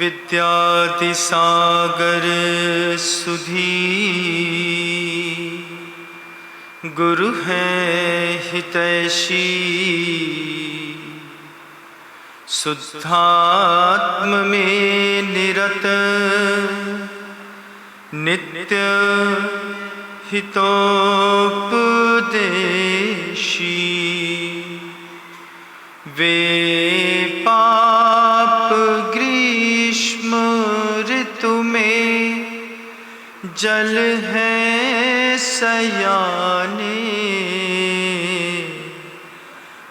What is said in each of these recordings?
विद्यादिसागर सुधी गुरु है हितैषी शुद्धात्म में निरत नित्य हितोपदेशी वे पाप ग्रीष्म ऋतु में जल है सयाने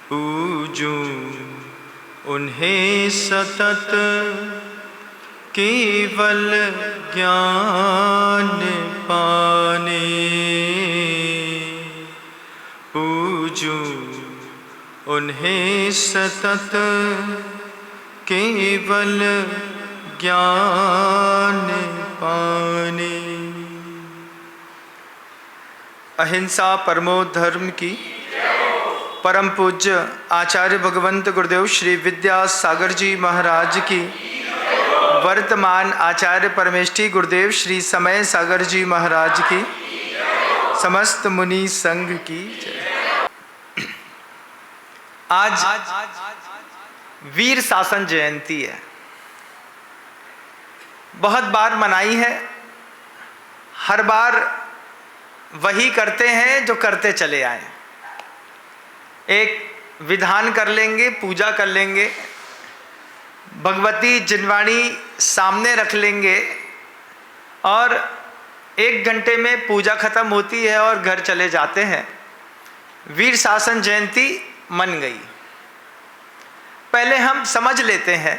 पूजूं उन्हें सतत केवल ज्ञान पाने पूजूं उन्हें सतत केवल ज्ञान पाने। अहिंसा परमो धर्म की परम पूज्य आचार्य भगवंत गुरुदेव श्री विद्यासागर जी महाराज की, वर्तमान आचार्य परमेष्ठी गुरुदेव श्री समय सागर जी महाराज की, समस्त मुनि संघ की जय। आज वीर शासन जयंती है। बहुत बार मनाई है, हर बार वही करते हैं जो करते चले आए। एक विधान कर लेंगे, पूजा कर लेंगे, भगवती जिनवाणी सामने रख लेंगे और 1 घंटे में पूजा खत्म होती है और घर चले जाते हैं। वीर शासन जयंती मन गई। पहले हम समझ लेते हैं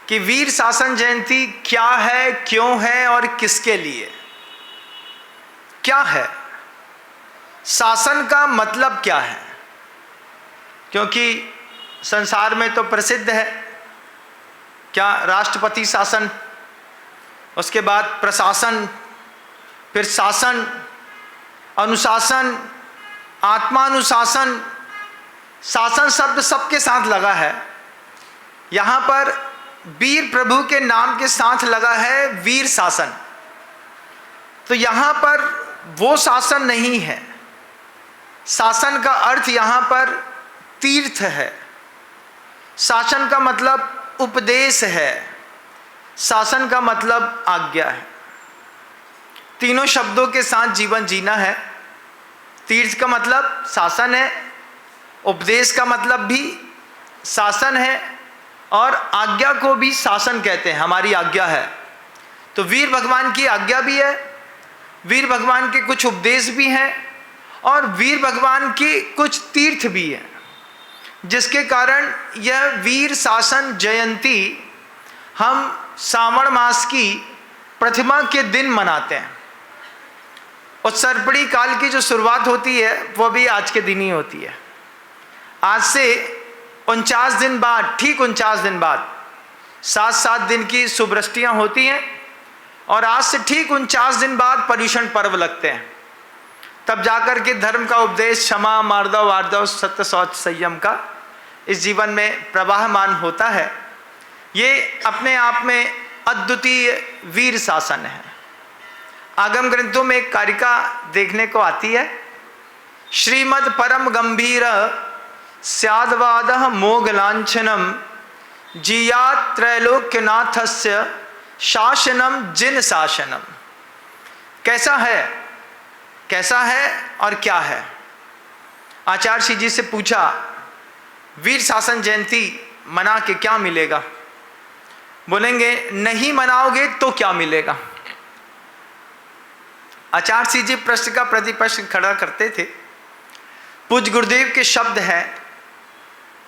कि वीर शासन जयंती क्या है, क्यों है और किसके लिए। क्या है शासन का मतलब, क्या है? क्योंकि संसार में तो प्रसिद्ध है क्या, राष्ट्रपति शासन, उसके बाद प्रशासन, फिर शासन, अनुशासन, आत्मानुशासन। शासन शब्द सबके साथ लगा है। यहाँ पर वीर प्रभु के नाम के साथ लगा है वीर शासन। तो यहाँ पर वो शासन नहीं है। शासन का अर्थ यहाँ पर तीर्थ है। शासन का मतलब उपदेश है। शासन का मतलब आज्ञा है। तीनों शब्दों के साथ जीवन जीना है। तीर्थ का मतलब शासन है, उपदेश का मतलब भी शासन है और आज्ञा को भी शासन कहते हैं। हमारी आज्ञा है। तो वीर भगवान की आज्ञा भी है, वीर भगवान के कुछ उपदेश भी हैं और वीर भगवान की कुछ तीर्थ भी हैं, जिसके कारण यह वीर शासन जयंती हम श्रावण मास की प्रतिमा के दिन मनाते हैं। उत्सर्पणी काल की जो शुरुआत होती है वो भी आज के दिन ही होती है। आज से 49 दिन बाद, ठीक 49 दिन बाद 7-7 दिन की शुभवृष्टियाँ होती हैं और आज से ठीक 49 दिन बाद पर्युषण पर्व लगते हैं। तब जाकर के धर्म का उपदेश, क्षमा, मार्दव, आर्दव, सत्य, शौच, संयम का इस जीवन में प्रवाहमान होता है। ये अपने आप में अद्वितीय वीर शासन है। आगम ग्रंथों में एक कारिका देखने को आती है, श्रीमद् परम गंभीर स्याद्वाद मोगलांछनम जियात् त्रैलोक्यनाथस्य शासनम जिन शासनम। कैसा है, कैसा है और क्या है? आचार्य श्री जी से पूछा, वीर शासन जयंती मना के क्या मिलेगा? बोलेंगे नहीं मनाओगे तो क्या मिलेगा? आचार्य श्री जी प्रश्न का प्रतिप्रश्न खड़ा करते थे। पूज्य गुरुदेव के शब्द हैं।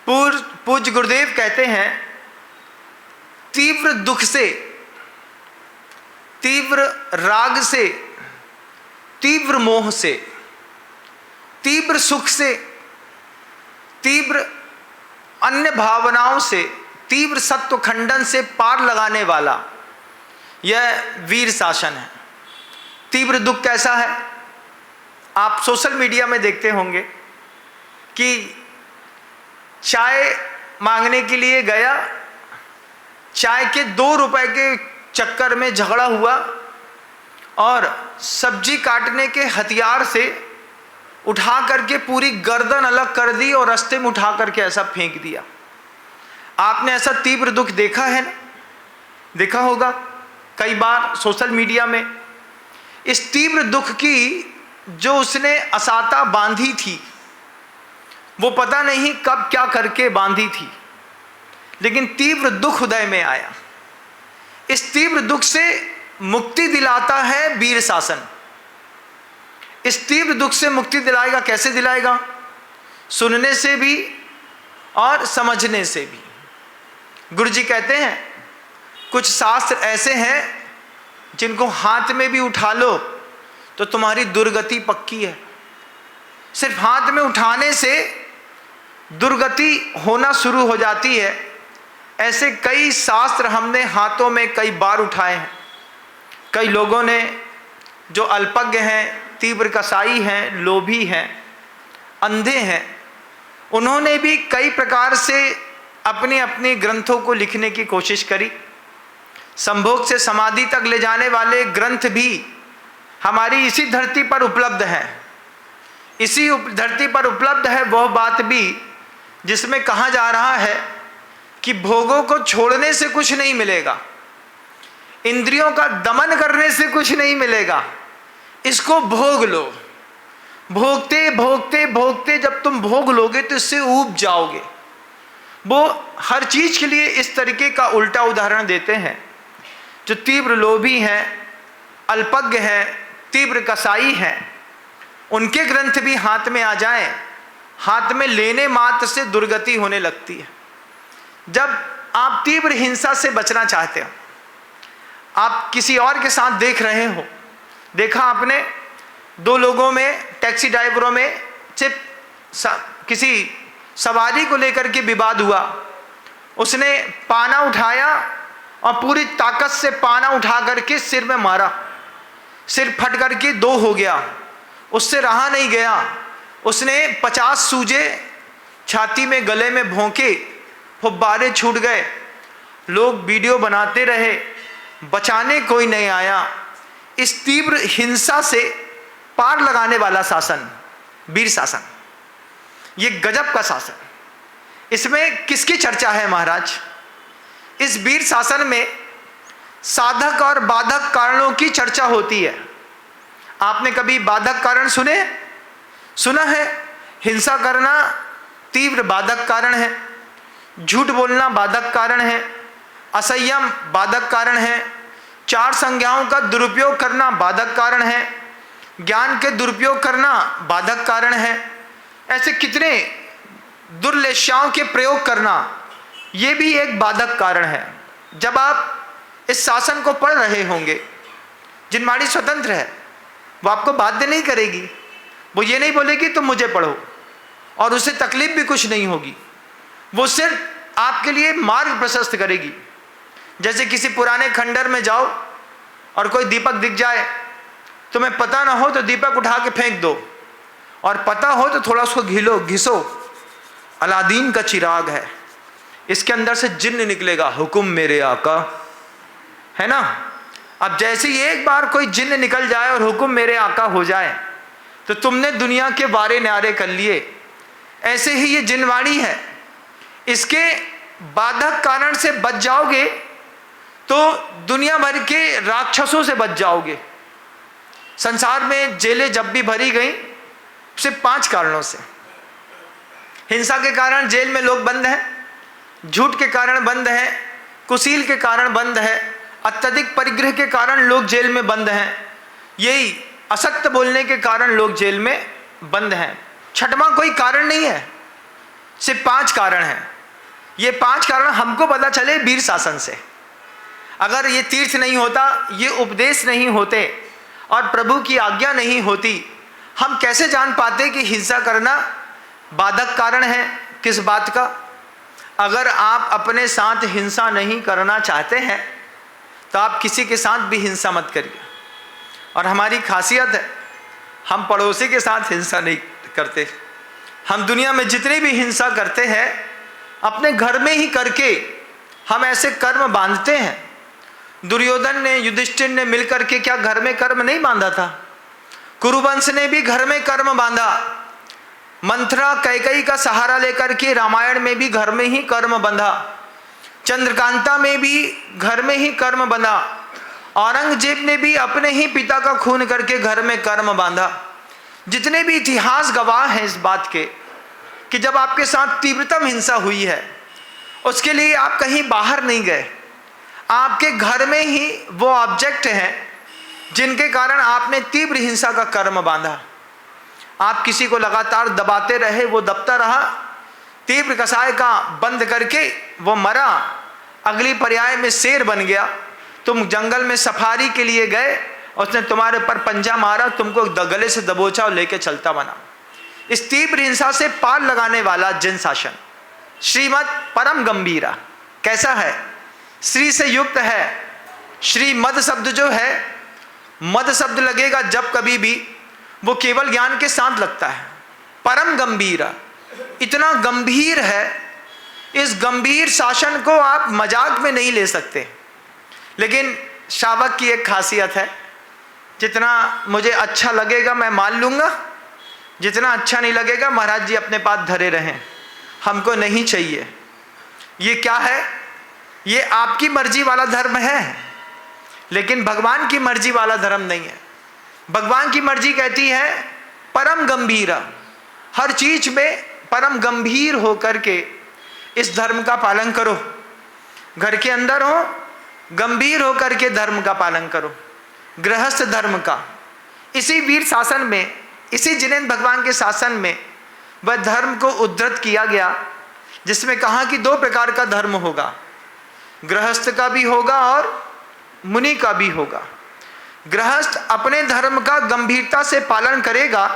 पूज्य गुरुदेव कहते हैं, तीव्र दुख से, तीव्र राग से, तीव्र मोह से, तीव्र सुख से, तीव्र अन्य भावनाओं से, तीव्र सत्व खंडन से पार लगाने वाला यह वीर शासन है। तीव्र दुख कैसा है? आप सोशल मीडिया में देखते होंगे कि चाय मांगने के लिए गया चाय के 2 रुपए के चक्कर में झगड़ा हुआ और सब्जी काटने के हथियार से उठा करके पूरी गर्दन अलग कर दी और रास्ते में उठा करके ऐसा फेंक दिया। आपने ऐसा तीव्र दुख देखा है ना? देखा होगा कई बार सोशल मीडिया में। इस तीव्र दुख की जो उसने असाता बांधी थी, वो पता नहीं कब क्या करके बांधी थी, लेकिन तीव्र दुख हृदय में आया। इस तीव्र दुख से मुक्ति दिलाता है वीर शासन। इस तीव्र दुख से मुक्ति दिलाएगा, कैसे दिलाएगा? सुनने से भी और समझने से भी। गुरु जी कहते हैं कुछ शास्त्र ऐसे हैं जिनको हाथ में भी उठा लो तो तुम्हारी दुर्गति पक्की है। सिर्फ हाथ में उठाने से दुर्गति होना शुरू हो जाती है। ऐसे कई शास्त्र हमने हाथों में कई बार उठाए हैं। कई लोगों ने जो अल्पज्ञ हैं, तीव्र कसाई हैं, लोभी हैं, अंधे हैं, उन्होंने भी कई प्रकार से अपने अपने ग्रंथों को लिखने की कोशिश करी। संभोग से समाधि तक ले जाने वाले ग्रंथ भी हमारी इसी धरती पर उपलब्ध हैं। इसी धरती पर उपलब्ध है वह बात भी जिसमें कहा जा रहा है कि भोगों को छोड़ने से कुछ नहीं मिलेगा, इंद्रियों का दमन करने से कुछ नहीं मिलेगा, इसको भोग लो। भोगते भोगते भोगते जब तुम भोग लोगे तो इससे ऊब जाओगे। वो हर चीज के लिए इस तरीके का उल्टा उदाहरण देते हैं। जो तीव्र लोभी हैं, अल्पज्ञ हैं, तीव्र कसाई हैं, उनके ग्रंथ भी हाथ में आ जाएं, हाथ में लेने मात्र से दुर्गति होने लगती है। जब आप तीव्र हिंसा से बचना चाहते हो, आप किसी और के साथ देख रहे हो, देखा आपने 2 लोगों में, टैक्सी ड्राइवरों में किसी सवारी को लेकर के विवाद हुआ। उसने पाना उठाया और पूरी ताकत से पाना उठा करके सिर में मारा, सिर फट करके 2 हो गया। उससे रहा नहीं गया, उसने 50 सूजे छाती में गले में भोंके, फुब्बारे छूट गए। लोग वीडियो बनाते रहे, बचाने कोई नहीं आया। इस तीव्र हिंसा से पार लगाने वाला शासन वीर शासन, ये गजब का शासन। इसमें किसकी चर्चा है महाराज? इस वीर शासन में साधक और बाधक कारणों की चर्चा होती है। आपने कभी बाधक कारण सुना है? हिंसा करना तीव्र बाधक कारण है, झूठ बोलना बाधक कारण है, असंयम बाधक कारण है, 4 संज्ञाओं का दुरुपयोग करना बाधक कारण है, ज्ञान के दुरुपयोग करना बाधक कारण है। ऐसे कितने दुर्लेशाओं के प्रयोग करना, ये भी एक बाधक कारण है। जब आप इस शासन को पढ़ रहे होंगे, जिनवाणी स्वतंत्र है, वो आपको बाध्य नहीं करेगी। वो ये नहीं बोलेगी तुम मुझे पढ़ो, और उसे तकलीफ भी कुछ नहीं होगी। वो सिर्फ आपके लिए मार्ग प्रशस्त करेगी। जैसे किसी पुराने खंडर में जाओ और कोई दीपक दिख जाए, तुम्हें पता ना हो तो दीपक उठा के फेंक दो, और पता हो तो थोड़ा उसको घिसो। अलादीन का चिराग है, इसके अंदर से जिन्न निकलेगा, हुक्म मेरे आका, है ना। अब जैसे ही एक बार कोई जिन्न निकल जाए और हुक्म मेरे आका हो जाए तो तुमने दुनिया के बारे न्यारे कर लिए। ऐसे ही ये जिनवाणी है, इसके बाधक कारण से बच जाओगे तो दुनिया भर के राक्षसों से बच जाओगे। संसार में जेलें जब भी भरी गई सिर्फ 5 कारणों से। हिंसा के कारण जेल में लोग बंद हैं, झूठ के कारण बंद हैं, कुशील के कारण बंद है, अत्यधिक परिग्रह के कारण लोग जेल में बंद हैं, यही असत्य बोलने के कारण लोग जेल में बंद हैं। छठवां कोई कारण नहीं है, सिर्फ 5 कारण हैं। ये 5 कारण हमको पता चले वीर शासन से। अगर ये तीर्थ नहीं होता, ये उपदेश नहीं होते और प्रभु की आज्ञा नहीं होती, हम कैसे जान पाते कि हिंसा करना बाधक कारण है? किस बात का? अगर आप अपने साथ हिंसा नहीं करना चाहते हैं तो आप किसी के साथ भी हिंसा मत करिए। और हमारी खासियत है, हम पड़ोसी के साथ हिंसा नहीं करते। हम दुनिया में जितनी भी हिंसा करते हैं अपने घर में ही करके हम ऐसे कर्म बांधते हैं। दुर्योधन ने, युधिष्ठिर ने मिलकर के क्या घर में कर्म नहीं बांधा था? कुरुवंश ने भी घर में कर्म बांधा। मंथरा कैकेयी का सहारा लेकर के रामायण में भी घर में ही कर्म बंधा। चंद्रकांता में भी घर में ही कर्म बंधा। औरंगजेब ने भी अपने ही पिता का खून करके घर में कर्म बांधा। जितने भी इतिहास गवाह हैं इस बात के कि जब आपके साथ तीव्रतम हिंसा हुई है, उसके लिए आप कहीं बाहर नहीं गए, आपके घर में ही वो ऑब्जेक्ट हैं जिनके कारण आपने तीव्र हिंसा का कर्म बांधा। आप किसी को लगातार दबाते रहे, वो दबता रहा, तीव्र कसाय का बंद करके वो मरा, अगली पर्याय में शेर बन गया। तुम जंगल में सफारी के लिए गए, उसने तुम्हारे ऊपर पंजा मारा, तुमको गले से दबोचा और लेके चलता बना। इस तीव्र हिंसा से पार लगाने वाला जिन शासन श्रीमद परम गंभीरा कैसा है? श्री से युक्त है। श्री मद शब्द जो है, मद शब्द लगेगा जब कभी भी, वो केवल ज्ञान के साथ लगता है। परम गंभीरा इतना गंभीर है, इस गंभीर शासन को आप मजाक में नहीं ले सकते। लेकिन शावक की एक खासियत है, जितना मुझे अच्छा लगेगा मैं मान लूँगा, जितना अच्छा नहीं लगेगा महाराज जी अपने पास धरे रहें, हमको नहीं चाहिए। ये क्या है? ये आपकी मर्जी वाला धर्म है, लेकिन भगवान की मर्जी वाला धर्म नहीं है। भगवान की मर्जी कहती है परम गंभीरा, हर चीज में परम गंभीर होकर के इस धर्म का पालन करो। घर के अंदर हो, गंभीर होकर के धर्म का पालन करो, गृहस्थ धर्म का। इसी वीर शासन में, इसी जिनेन्द्र भगवान के शासन में वह धर्म को उद्धृत किया गया, जिसमें कहा कि दो प्रकार का धर्म होगा, गृहस्थ का भी होगा और मुनि का भी होगा। गृहस्थ अपने धर्म का गंभीरता से पालन करेगा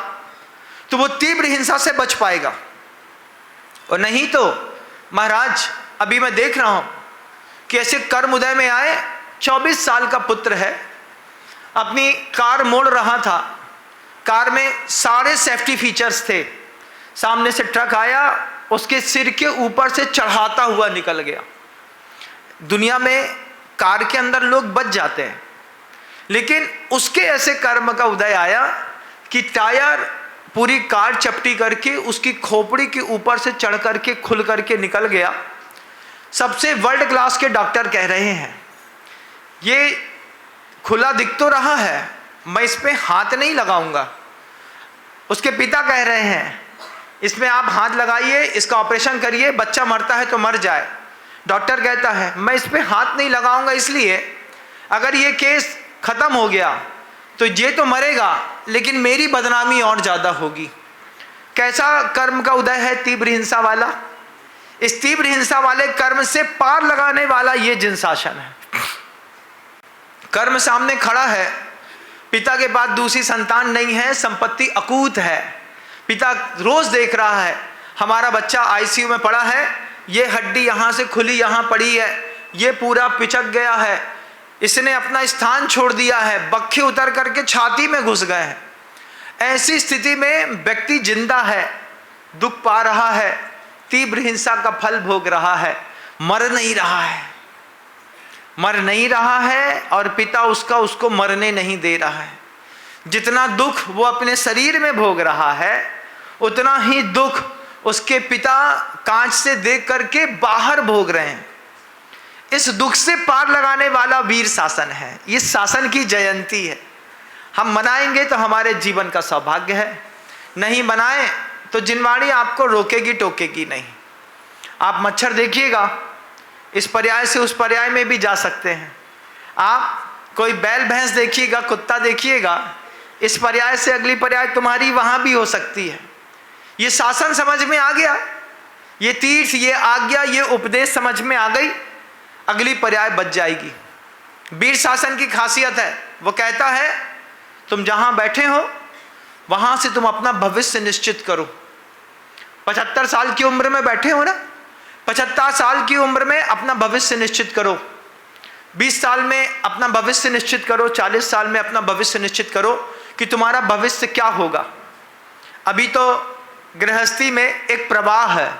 तो वो तीव्र हिंसा से बच पाएगा, और नहीं तो महाराज अभी मैं देख रहा हूं कि ऐसे कर्म उदय में आए, 24 साल का पुत्र है, अपनी कार मोड़ रहा था, कार में सारे सेफ्टी फीचर्स थे, सामने से ट्रक आया, उसके सिर के ऊपर से चढ़ाता हुआ निकल गया। दुनिया में कार के अंदर लोग बच जाते हैं, लेकिन उसके ऐसे कर्म का उदय आया कि टायर पूरी कार चपटी करके उसकी खोपड़ी के ऊपर से चढ़ करके खुल करके निकल गया। सबसे वर्ल्ड क्लास के डॉक्टर कह रहे हैं ये खुला दिख तो रहा है, मैं इस पे हाथ नहीं लगाऊंगा। उसके पिता कह रहे हैं इसमें आप हाथ लगाइए, इसका ऑपरेशन करिए, बच्चा मरता है तो मर जाए। डॉक्टर कहता है मैं इस पे हाथ नहीं लगाऊंगा, इसलिए अगर ये केस खत्म हो गया तो ये तो मरेगा, लेकिन मेरी बदनामी और ज़्यादा होगी। कैसा कर्म का उदय है? तीव्र हिंसा वाला। इस तीव्र हिंसा वाले कर्म से पार लगाने वाला ये जिन शासन है। कर्म सामने खड़ा है, पिता के पास दूसरी संतान नहीं है, संपत्ति अकूत है, पिता रोज देख रहा है हमारा बच्चा आईसीयू में पड़ा है, ये हड्डी यहाँ से खुली यहाँ पड़ी है, ये पूरा पिचक गया है, इसने अपना स्थान छोड़ दिया है, बक्खे उतर करके छाती में घुस गए हैं। ऐसी स्थिति में व्यक्ति जिंदा है, दुख पा रहा है, तीव्र हिंसा का फल भोग रहा है, मर नहीं रहा है, मर नहीं रहा है, और पिता उसको मरने नहीं दे रहा है। जितना दुख वो अपने शरीर में भोग रहा है, उतना ही दुख उसके पिता कांच से देख करके बाहर भोग रहे हैं। इस दुख से पार लगाने वाला वीर शासन है, इस शासन की जयंती है। हम मनाएंगे तो हमारे जीवन का सौभाग्य है, नहीं मनाएं तो जिनवाणी आपको रोकेगी टोकेगी नहीं। आप मच्छर देखिएगा, इस पर्याय से उस पर्याय में भी जा सकते हैं। आप कोई बैल भैंस देखिएगा, कुत्ता देखिएगा, इस पर्याय से अगली पर्याय तुम्हारी वहां भी हो सकती है। ये शासन समझ में आ गया, ये तीर्थ, ये आज्ञा, ये उपदेश समझ में आ गई, अगली पर्याय बच जाएगी। वीर शासन की खासियत है, वो कहता है तुम जहां बैठे हो वहां से तुम अपना भविष्य निश्चित करो। 75 साल की उम्र में बैठे हो ना, 75 साल की उम्र में अपना भविष्य निश्चित करो, 20 साल में अपना भविष्य निश्चित करो, 40 साल में अपना भविष्य निश्चित करो कि तुम्हारा भविष्य क्या होगा। अभी तो गृहस्थी में एक प्रवाह है,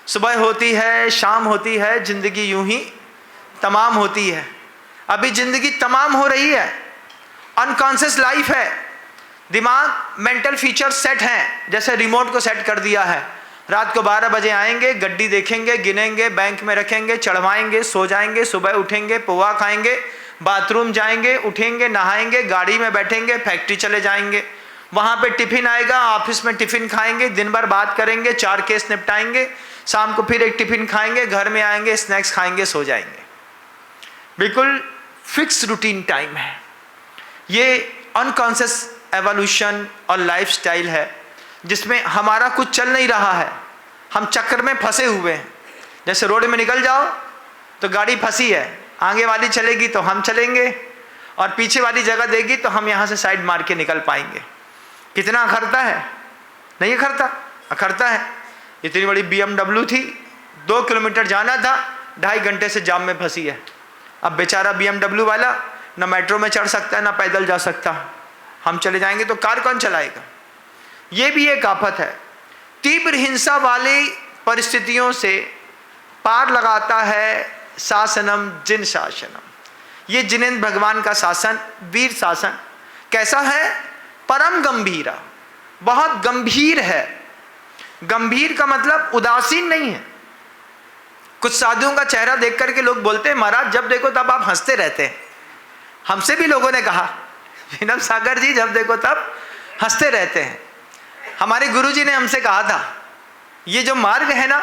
सुबह होती है शाम होती है, जिंदगी यूं ही तमाम होती है। अभी जिंदगी तमाम हो रही है, अनकॉन्शियस लाइफ है, दिमाग मेंटल फीचर सेट हैं, जैसे रिमोट को सेट कर दिया है। रात को 12 बजे आएंगे, गड्डी देखेंगे, गिनेंगे, बैंक में रखेंगे, चढ़वाएंगे, सो जाएंगे, सुबह उठेंगे, पोहा खाएंगे, बाथरूम जाएंगे, उठेंगे, नहाएंगे, गाड़ी में बैठेंगे, फैक्ट्री चले जाएंगे, वहाँ पे टिफिन आएगा, ऑफिस में टिफिन खाएंगे, दिन भर बात करेंगे, 4 केस निपटाएंगे, शाम को फिर एक टिफिन खाएंगे, घर में आएंगे, स्नैक्स खाएंगे, सो जाएंगे। बिल्कुल फिक्स रूटीन टाइम है। ये अनकॉन्शियस एवोल्यूशन और लाइफस्टाइल है जिसमें हमारा कुछ चल नहीं रहा है, हम चक्कर में फंसे हुए हैं। जैसे रोड में निकल जाओ तो गाड़ी फंसी है, आगे वाली चलेगी तो हम चलेंगे, और पीछे वाली जगह देगी तो हम यहाँ से साइड मार के निकल पाएंगे। कितना अखरता है? नहीं अखरता? अखरता है। इतनी बड़ी BMW थी, 2 किलोमीटर जाना था, 2.5 घंटे से जाम में फंसी है। अब बेचारा BMW वाला ना मेट्रो में चढ़ सकता है, ना पैदल जा सकता। हम चले जाएंगे तो कार कौन चलाएगा? ये भी एक आफत है। तीव्र हिंसा वाली परिस्थितियों से पार लगाता है शासनम जिन शासनम। ये जिनेंद्र भगवान का शासन, वीर शासन कैसा है? परम गंभीरा, बहुत गंभीर है। गंभीर का मतलब उदासीन नहीं है। कुछ साधुओं का चेहरा देख करके लोग बोलते हैं महाराज जब देखो तब आप हंसते रहते हैं। हमसे भी लोगों ने कहा विनम सागर जी जब देखो तब हंसते रहते हैं। हमारे गुरुजी ने हमसे कहा था ये जो मार्ग है ना,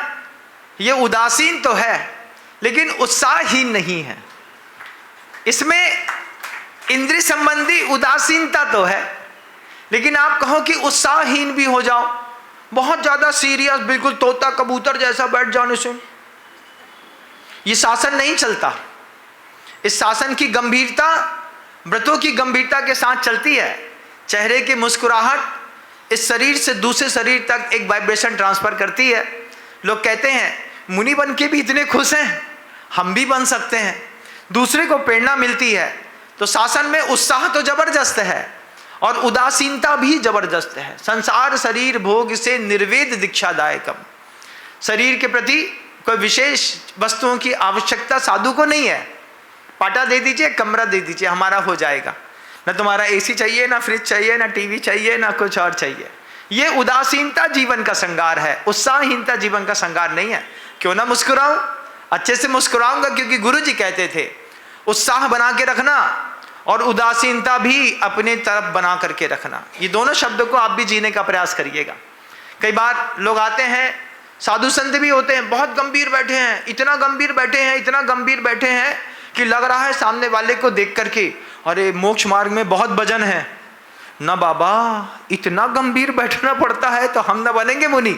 ये उदासीन तो है लेकिन उत्साहहीन नहीं है। इसमें इंद्रिय संबंधी उदासीनता तो है, लेकिन आप कहो कि उत्साहहीन भी हो जाओ, बहुत ज्यादा सीरियस, बिल्कुल तोता कबूतर जैसा बैठ जाने से, ये शासन नहीं चलता। इस शासन की गंभीरता व्रतों की गंभीरता के साथ चलती है। चेहरे की मुस्कुराहट इस शरीर से दूसरे शरीर तक एक वाइब्रेशन ट्रांसफर करती है। लोग कहते हैं मुनि बन के भी इतने खुश हैं, हम भी बन सकते हैं, दूसरे को प्रेरणा मिलती है। तो शासन में उत्साह तो जबरदस्त है और उदासीनता भी जबरदस्त है। संसार शरीर भोग से निर्वेद दीक्षादायकम। शरीर के प्रति कोई विशेष वस्तुओं की आवश्यकता साधु को नहीं है। पाटा दे दीजिए, कमरा दे दीजिए, हमारा हो जाएगा। ना तुम्हारा एसी चाहिए, ना फ्रिज चाहिए, ना टीवी चाहिए, ना कुछ और चाहिए। ये उदासीनता जीवन का श्रृंगार है, उत्साहहीनता जीवन का श्रृंगार नहीं है। क्यों ना मुस्कुराऊं? अच्छे से मुस्कुराऊंगा, क्योंकि गुरु जी कहते थे उत्साह बना के रखना और उदासीनता भी अपने तरफ बना करके रखना। ये दोनों शब्दों को आप भी जीने का प्रयास करिएगा। कई बार लोग आते हैं, साधु संत भी होते हैं, बहुत गंभीर बैठे हैं, इतना गंभीर बैठे हैं, इतना गंभीर बैठे हैं कि लग रहा है सामने वाले को देख करके अरे मोक्ष मार्ग में बहुत वजन है ना बाबा, इतना गंभीर बैठना पड़ता है तो हम ना बनेंगे मुनि,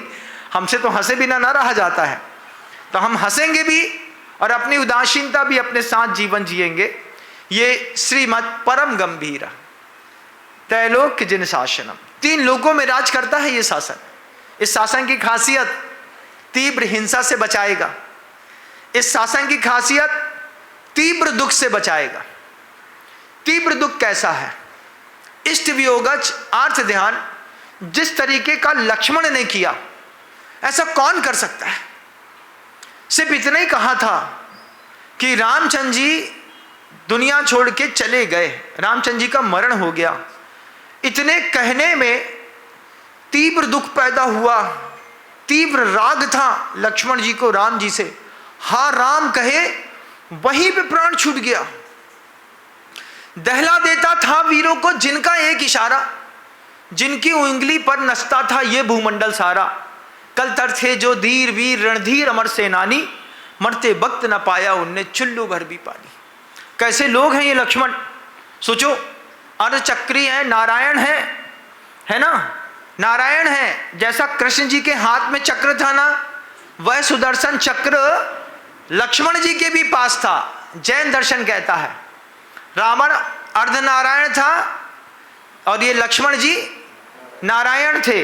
हमसे तो हंसे बिना ना रहा जाता है। तो हम हंसेंगे भी और अपनी उदासीनता भी अपने साथ जीवन जिएंगे। ये श्रीमद परम गंभीरा त्रैलोक्य जिन शासनम। 3 लोकों में राज करता है ये शासन। इस शासन की खासियत तीव्र हिंसा से बचाएगा। इस शासन की खासियत तीव्र दुख से बचाएगा। तीव्र दुख कैसा है? इष्ट वियोगज आर्थ ध्यान जिस तरीके का लक्ष्मण ने किया, ऐसा कौन कर सकता है? सिर्फ इतना ही कहा था कि रामचंद्र जी दुनिया छोड़ के चले गए, रामचंद्र जी का मरण हो गया। इतने कहने में तीव्र दुख पैदा हुआ, तीव्र राग था लक्ष्मण जी को राम जी से। हाँ राम कहे, वहीं पे प्राण छूट गया। दहला देता था वीरों को जिनका एक इशारा, जिनकी उंगली पर नचता था ये भूमंडल सारा। कल तर थे जो धीर वीर रणधीर अमर सेनानी, मरते वक्त न पाया उनने चुल्लू भर भी पानी। कैसे लोग हैं ये लक्ष्मण? सोचो, अर्धचक्री है, नारायण है ना, नारायण है। जैसा कृष्ण जी के हाथ में चक्र था ना, वह सुदर्शन चक्र लक्ष्मण जी के भी पास था। जैन दर्शन कहता है रावण अर्धनारायण था और ये लक्ष्मण जी नारायण थे।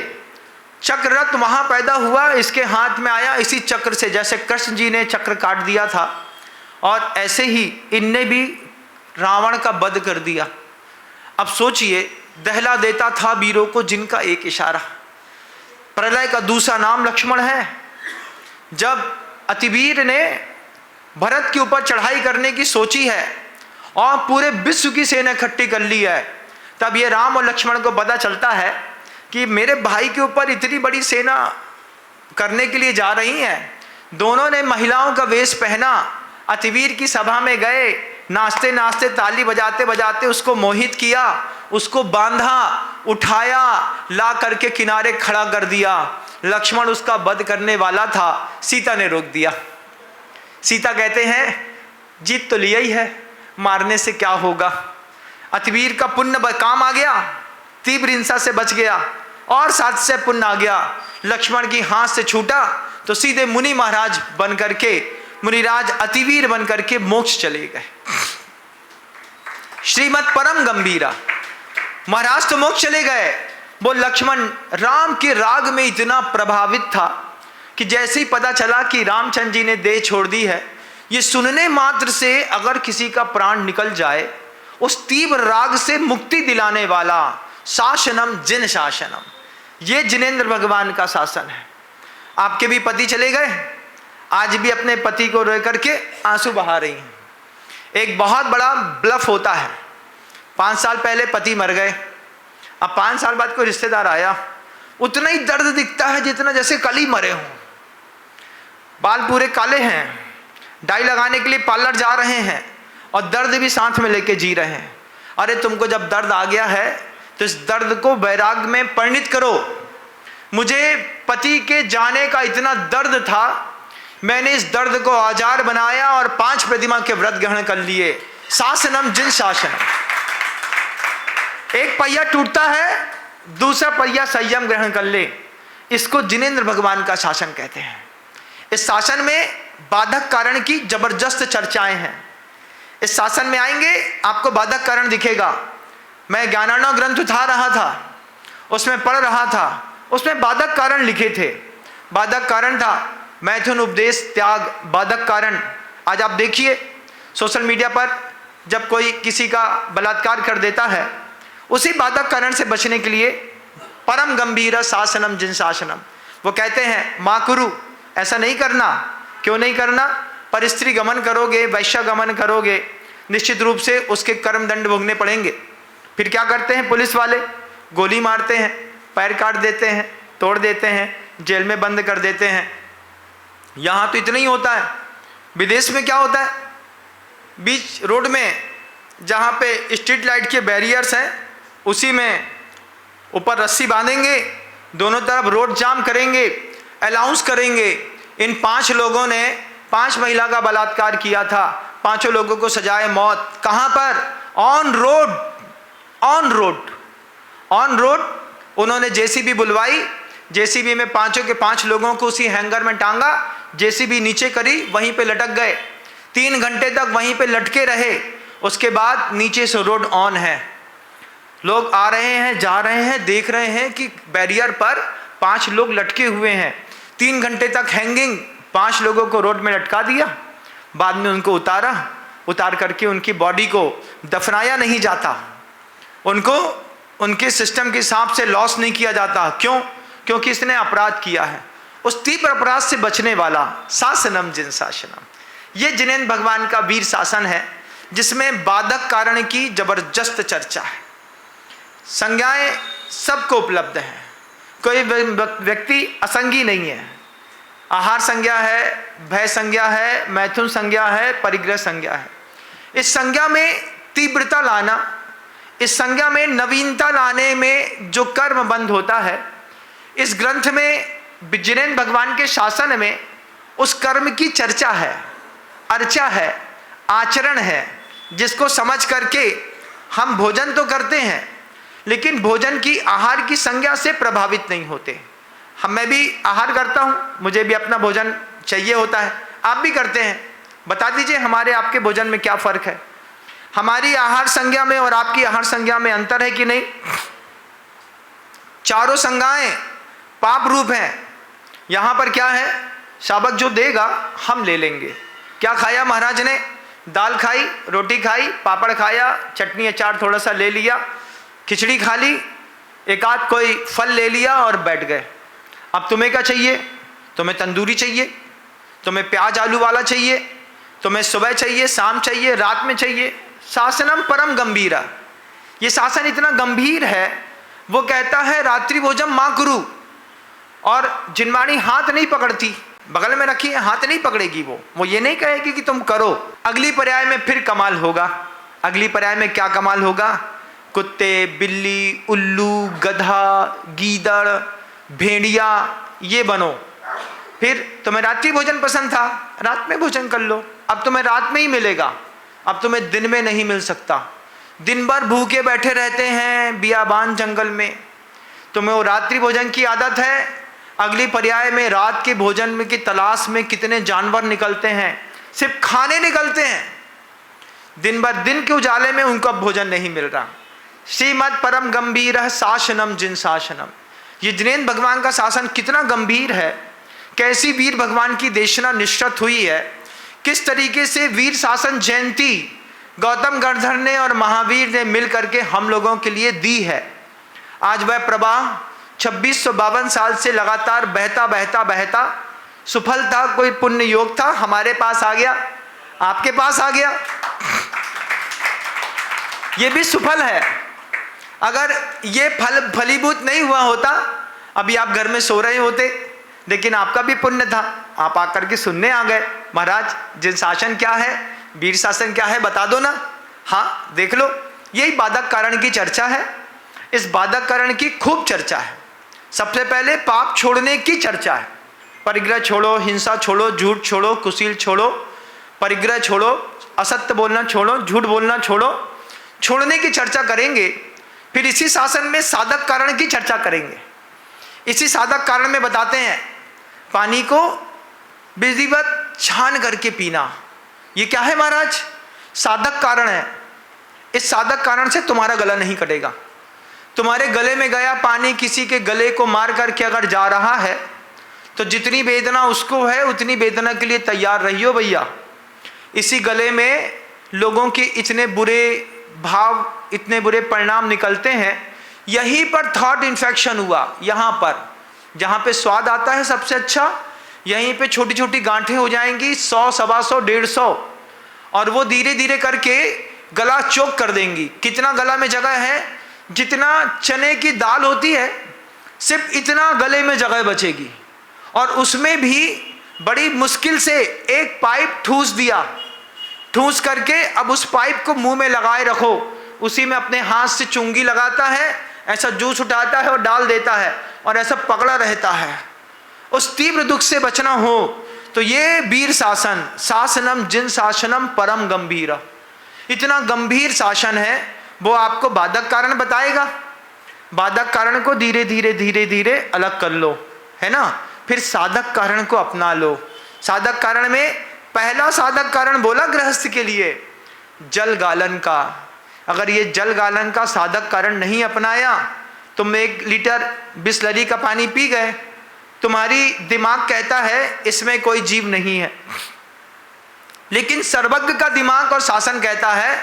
चक्र रत्न वहां पैदा हुआ, इसके हाथ में आया। इसी चक्र से जैसे कृष्ण जी ने चक्र काट दिया था, और ऐसे ही इनने भी रावण का वध कर दिया। अब सोचिए, दहला देता था वीरों को जिनका एक इशारा। प्रलय का दूसरा नाम लक्ष्मण है। जब अतिवीर ने भरत के ऊपर चढ़ाई करने की सोची है और पूरे विश्व की सेना इकट्ठी कर ली है। तब ये राम और लक्ष्मण को पता चलता है कि मेरे भाई के ऊपर इतनी बड़ी सेना करने के लिए जा रही है। दोनों ने महिलाओं का वेश पहना, अतिवीर की सभा में गए, नाचते नाचते ताली बजाते बजाते उसको मोहित किया, उसको बांधा, उठाया, ला करके किनारे खड़ा कर दिया। लक्ष्मण उसका वध करने वाला था, सीता ने रोक दिया। सीता कहते हैं जीत तो लिया ही है, मारने से क्या होगा। अतिवीर का पुण्य काम आ गया, तीव्र हिंसा से बच गया और साथ से पुण्य आ गया। लक्ष्मण की हाथ से छूटा तो सीधे मुनि महाराज बन करके, मुनिराज अतिवीर बन करके मोक्ष चले गए। श्रीमद परम गंभीरा महाराज तो मोक्ष चले गए। वो लक्ष्मण राम के राग में इतना प्रभावित था कि जैसे ही पता चला कि रामचंद्र जी ने देह छोड़ दी है, ये सुनने मात्र से अगर किसी का प्राण निकल जाए, उस तीव्र राग से मुक्ति दिलाने वाला शासनम जिन शासनम, ये जिनेंद्र भगवान का शासन है। आपके भी पति चले गए, आज भी अपने पति को रो करके आंसू बहा रही हैं। एक बहुत बड़ा ब्लफ होता है। 5 साल पहले पति मर गए, अब 5 साल बाद कोई रिश्तेदार आया, उतना ही दर्द दिखता है जितना जैसे कल ही मरे हों। बाल पूरे काले हैं, डाई लगाने के लिए पार्लर जा रहे हैं और दर्द भी साथ में लेके जी रहे हैं। अरे तुमको जब दर्द आ गया है तो इस दर्द को वैराग्य में परिणित करो। मुझे पति के जाने का इतना दर्द था, मैंने इस दर्द को औजार बनाया और 5 प्रतिमा के व्रत ग्रहण कर लिए। शासनम जिन शासनम, एक पहिया टूटता है, दूसरा पहिया संयम ग्रहण कर ले। इसको जिनेंद्र भगवान का शासन कहते हैं। इस शासन में बाधक कारण की जबरदस्त चर्चाएं हैं। इस शासन में आएंगे आपको बाधक कारण दिखेगा। मैं ज्ञानार्णव ग्रंथ उठा रहा था, उसमें पढ़ रहा था, उसमें बाधक कारण लिखे थे। बाधक कारण था मैथुन, उपदेश, त्याग, बाधक कारण। आज आप देखिए सोशल मीडिया पर जब कोई किसी का बलात्कार कर देता है, उसी बाधक कारण से बचने के लिए परम गंभीर शासनम जिन शासनम, वो कहते हैं माँ कुरु, ऐसा नहीं करना। क्यों नहीं करना? पर स्त्री गमन करोगे, वैश्य गमन करोगे, निश्चित रूप से उसके कर्म दंड भोगने पड़ेंगे। फिर क्या करते हैं पुलिस वाले? गोली मारते हैं, पैर काट देते हैं, तोड़ देते हैं, जेल में बंद कर देते हैं। यहाँ तो इतना ही होता है, विदेश में क्या होता है? बीच रोड में जहाँ पे स्ट्रीट लाइट के बैरियर्स हैं, उसी में ऊपर रस्सी बांधेंगे, दोनों तरफ रोड जाम करेंगे, अनाउंस करेंगे इन 5 लोगों ने 5 महिला का बलात्कार किया था, 5 लोगों को सजाए मौत। कहाँ पर? On road, on road, on road. उन्होंने जेसीबी बुलवाई, जेसीबी में 5 के 5 लोगों को उसी हैंगर में टांगा, जेसीबी नीचे करी, वहीं पे लटक गए। 3 घंटे तक वहीं पे लटके रहे। उसके बाद नीचे से रोड ऑन है, लोग आ रहे हैं, जा रहे हैं, देख रहे हैं कि बैरियर पर 5 लोग लटके हुए हैं। 3 घंटे तक हैंगिंग, 5 लोगों को रोड में लटका दिया। बाद में उनको उतार करके उनकी बॉडी को दफनाया नहीं जाता, उनको उनके सिस्टम के हिसाब से लॉस नहीं किया जाता। क्यों? क्योंकि इसने अपराध किया है। उस तीव्र अपराध से बचने वाला शासनम जिन शासनम, ये जिनेंद्र भगवान का वीर शासन है, जिसमें बाधक कारण की जबरदस्त चर्चा है। संज्ञाएं सबको उपलब्ध हैं, कोई व्यक्ति असंगी नहीं है। आहार संज्ञा है, भय संज्ञा है, मैथुन संज्ञा है, परिग्रह संज्ञा है। इस संज्ञा में तीव्रता लाना, इस संज्ञा में नवीनता लाने में जो कर्म बंध होता है, इस ग्रंथ में जिनेंद्र भगवान के शासन में उस कर्म की चर्चा है, अर्चा है, आचरण है, जिसको समझ करके हम भोजन तो करते हैं, लेकिन भोजन की आहार की संज्ञा से प्रभावित नहीं होते। मैं भी आहार करता हूँ, मुझे भी अपना भोजन चाहिए होता है, आप भी करते हैं। बता दीजिए हमारे आपके भोजन में क्या फर्क है? हमारी आहार संज्ञा में और आपकी आहार संज्ञा में अंतर है कि नहीं? चारों संज्ञाएं पाप रूप हैं। यहाँ पर क्या है? शाबक जो देगा हम ले लेंगे। क्या खाया महाराज ने? दाल खाई, रोटी खाई, पापड़ खाया, चटनी अचार थोड़ा सा ले लिया, खिचड़ी खा ली, एक आध कोई फल ले लिया और बैठ गए। अब तुम्हें क्या चाहिए? तुम्हें तंदूरी चाहिए, तुम्हें प्याज आलू वाला चाहिए, तुम्हें सुबह चाहिए, शाम चाहिए, रात में चाहिए। शासनम परम गंभीरा, ये शासन इतना गंभीर है, वो कहता है रात्रि भोजन माँ कुरु। और जिनवाणी हाथ नहीं पकड़ती, बगल में रखी है, हाथ नहीं पकड़ेगी। वो ये नहीं कहेगी कि तुम करो। अगली पर्याय में फिर कमाल होगा। अगली पर्याय में क्या कमाल होगा? कुत्ते, बिल्ली, उल्लू, गधा, गीदड़, भेड़िया, ये बनो। फिर तुम्हें रात्रि भोजन पसंद था, रात में भोजन कर लो। अब तुम्हें रात में ही मिलेगा, अब तुम्हें दिन में नहीं मिल सकता। दिन भर भूखे बैठे रहते हैं बियाबान जंगल में, तुम्हें वो रात्रि भोजन की आदत है। अगली पर्याय में रात के भोजन में की तलाश में कितने जानवर निकलते हैं, सिर्फ खाने निकलते हैं। दिन भर दिन के उजाले में उनको अब भोजन नहीं मिल रहा। श्रीमद परम गंभीर शासनम जिन शासनम, ये जिनेंद्र भगवान का शासन कितना गंभीर है। कैसी वीर भगवान की देशना निश्चित हुई है, किस तरीके से वीर शासन जयंती गौतम गणधर ने और महावीर ने मिल करके हम लोगों के लिए दी है। आज वह प्रवाह 2652 साल से लगातार बहता बहता बहता सुफल था, कोई पुण्य योग था, हमारे पास आ गया, आपके पास आ गया। ये भी सुफल है। अगर ये फलीभूत नहीं हुआ होता, अभी आप घर में सो रहे होते, लेकिन आपका भी पुण्य था, आप आकर के सुनने आ गए। महाराज जिन शासन क्या है, वीर शासन क्या है, बता दो ना। हाँ देख लो, यही बाधक कारण की चर्चा है। इस बाधक कारण की खूब चर्चा है। सबसे पहले पाप छोड़ने की चर्चा है। परिग्रह छोड़ो, हिंसा छोड़ो, झूठ छोड़ो, कुशील छोड़ो, परिग्रह छोड़ो, असत्य बोलना छोड़ो, झूठ बोलना छोड़ो, छोड़ने की चर्चा करेंगे। फिर इसी शासन में साधक कारण की चर्चा करेंगे। इसी साधक कारण में बताते हैं पानी को विधिवत छान करके पीना। ये क्या है महाराज? साधक कारण है। इस साधक कारण से तुम्हारा गला नहीं कटेगा। तुम्हारे गले में गया पानी किसी के गले को मार करके अगर जा रहा है, तो जितनी वेदना उसको है उतनी वेदना के लिए तैयार रहियो भैया। इसी गले में लोगों के इतने बुरे भाव, इतने बुरे परिणाम निकलते हैं। यहीं पर थॉट इन्फेक्शन हुआ, यहाँ पर जहाँ पे स्वाद आता है सबसे अच्छा, यहीं पे छोटी छोटी गांठें हो जाएंगी, 100, 125, 150, और वो धीरे धीरे करके गला चोक कर देंगी। कितना गला में जगह है, जितना चने की दाल होती है, सिर्फ इतना गले में जगह बचेगी। और उसमें भी बड़ी मुश्किल से एक पाइप ठूस दिया, ठूस करके अब उस पाइप को मुंह में लगाए रखो, उसी में अपने हाथ से चुंगी लगाता है, ऐसा जूस उठाता है और डाल देता है, और ऐसा पकड़ा रहता है। उस तीव्र दुख से बचना हो तो ये वीर शासन, शासनम जिन शासनम परम गंभीर, इतना गंभीर शासन है। वो आपको बाधक कारण बताएगा। बाधक कारण को धीरे धीरे धीरे धीरे अलग कर लो, है ना। फिर साधक कारण को अपना लो। साधक कारण में पहला साधक कारण बोला गृहस्थ के लिए, जल गालन का। अगर ये जल गालन का साधक कारण नहीं अपनाया, तुम 1 लीटर बिसलरी का पानी पी गए, तुम्हारी दिमाग कहता है इसमें कोई जीव नहीं है। लेकिन सर्वज्ञ का दिमाग और शासन कहता है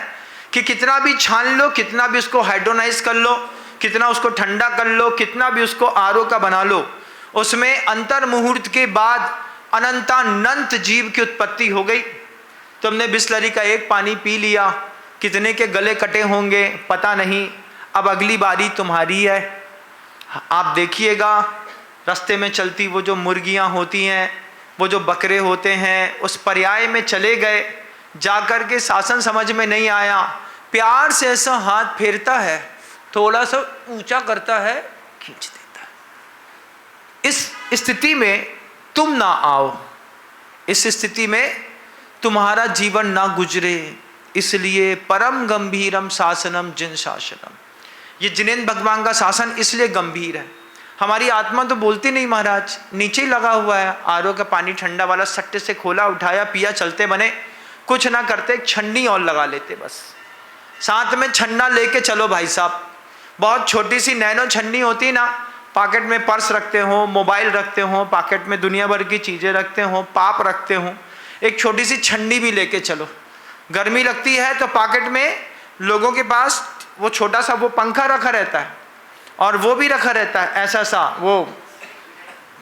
कि कितना भी छान लो, कितना भी उसको हाइड्रोनाइज कर लो, कितना उसको ठंडा कर लो, कितना भी उसको आरओ का बना लो, उसमें अंतर मुहूर्त के बाद अनंतानंत जीव की उत्पत्ति हो गई। तुमने बिसलरी का एक पानी पी लिया, कितने के गले कटे होंगे पता नहीं। अब अगली बारी तुम्हारी है। आप देखिएगा रास्ते में चलती वो जो मुर्गियां होती हैं, वो जो बकरे होते हैं, उस पर्याय में चले गए, जाकर के शासन समझ में नहीं आया, प्यार से ऐसा हाथ फेरता है, थोड़ा सा ऊंचा करता है, खींच देता है। इस स्थिति में तुम ना आओ, इस स्थिति में तुम्हारा जीवन ना गुजरे, इसलिए परम गंभीरम शासनम जिन शासनम। ये जिनेंद्र भगवान का शासन इसलिए गंभीर है। हमारी आत्मा तो बोलती नहीं महाराज, नीचे ही लगा हुआ है। आरओ का पानी ठंडा वाला सट्टे से खोला, उठाया, पिया, चलते बने, कुछ ना करते, एक छन्नी और लगा लेते बस। साथ में छन्ना लेके चलो भाई साहब। बहुत छोटी सी नैनो छन्नी होती ना, पॉकेट में पर्स रखते हो, मोबाइल रखते हो, पॉकेट में दुनिया भर की चीज़ें रखते हो, पाप रखते हो, एक छोटी सी छन्नी भी लेके चलो। गर्मी लगती है तो पॉकेट में लोगों के पास वो छोटा सा वो पंखा रखा रहता है, और वो भी रखा रहता है ऐसा सा, वो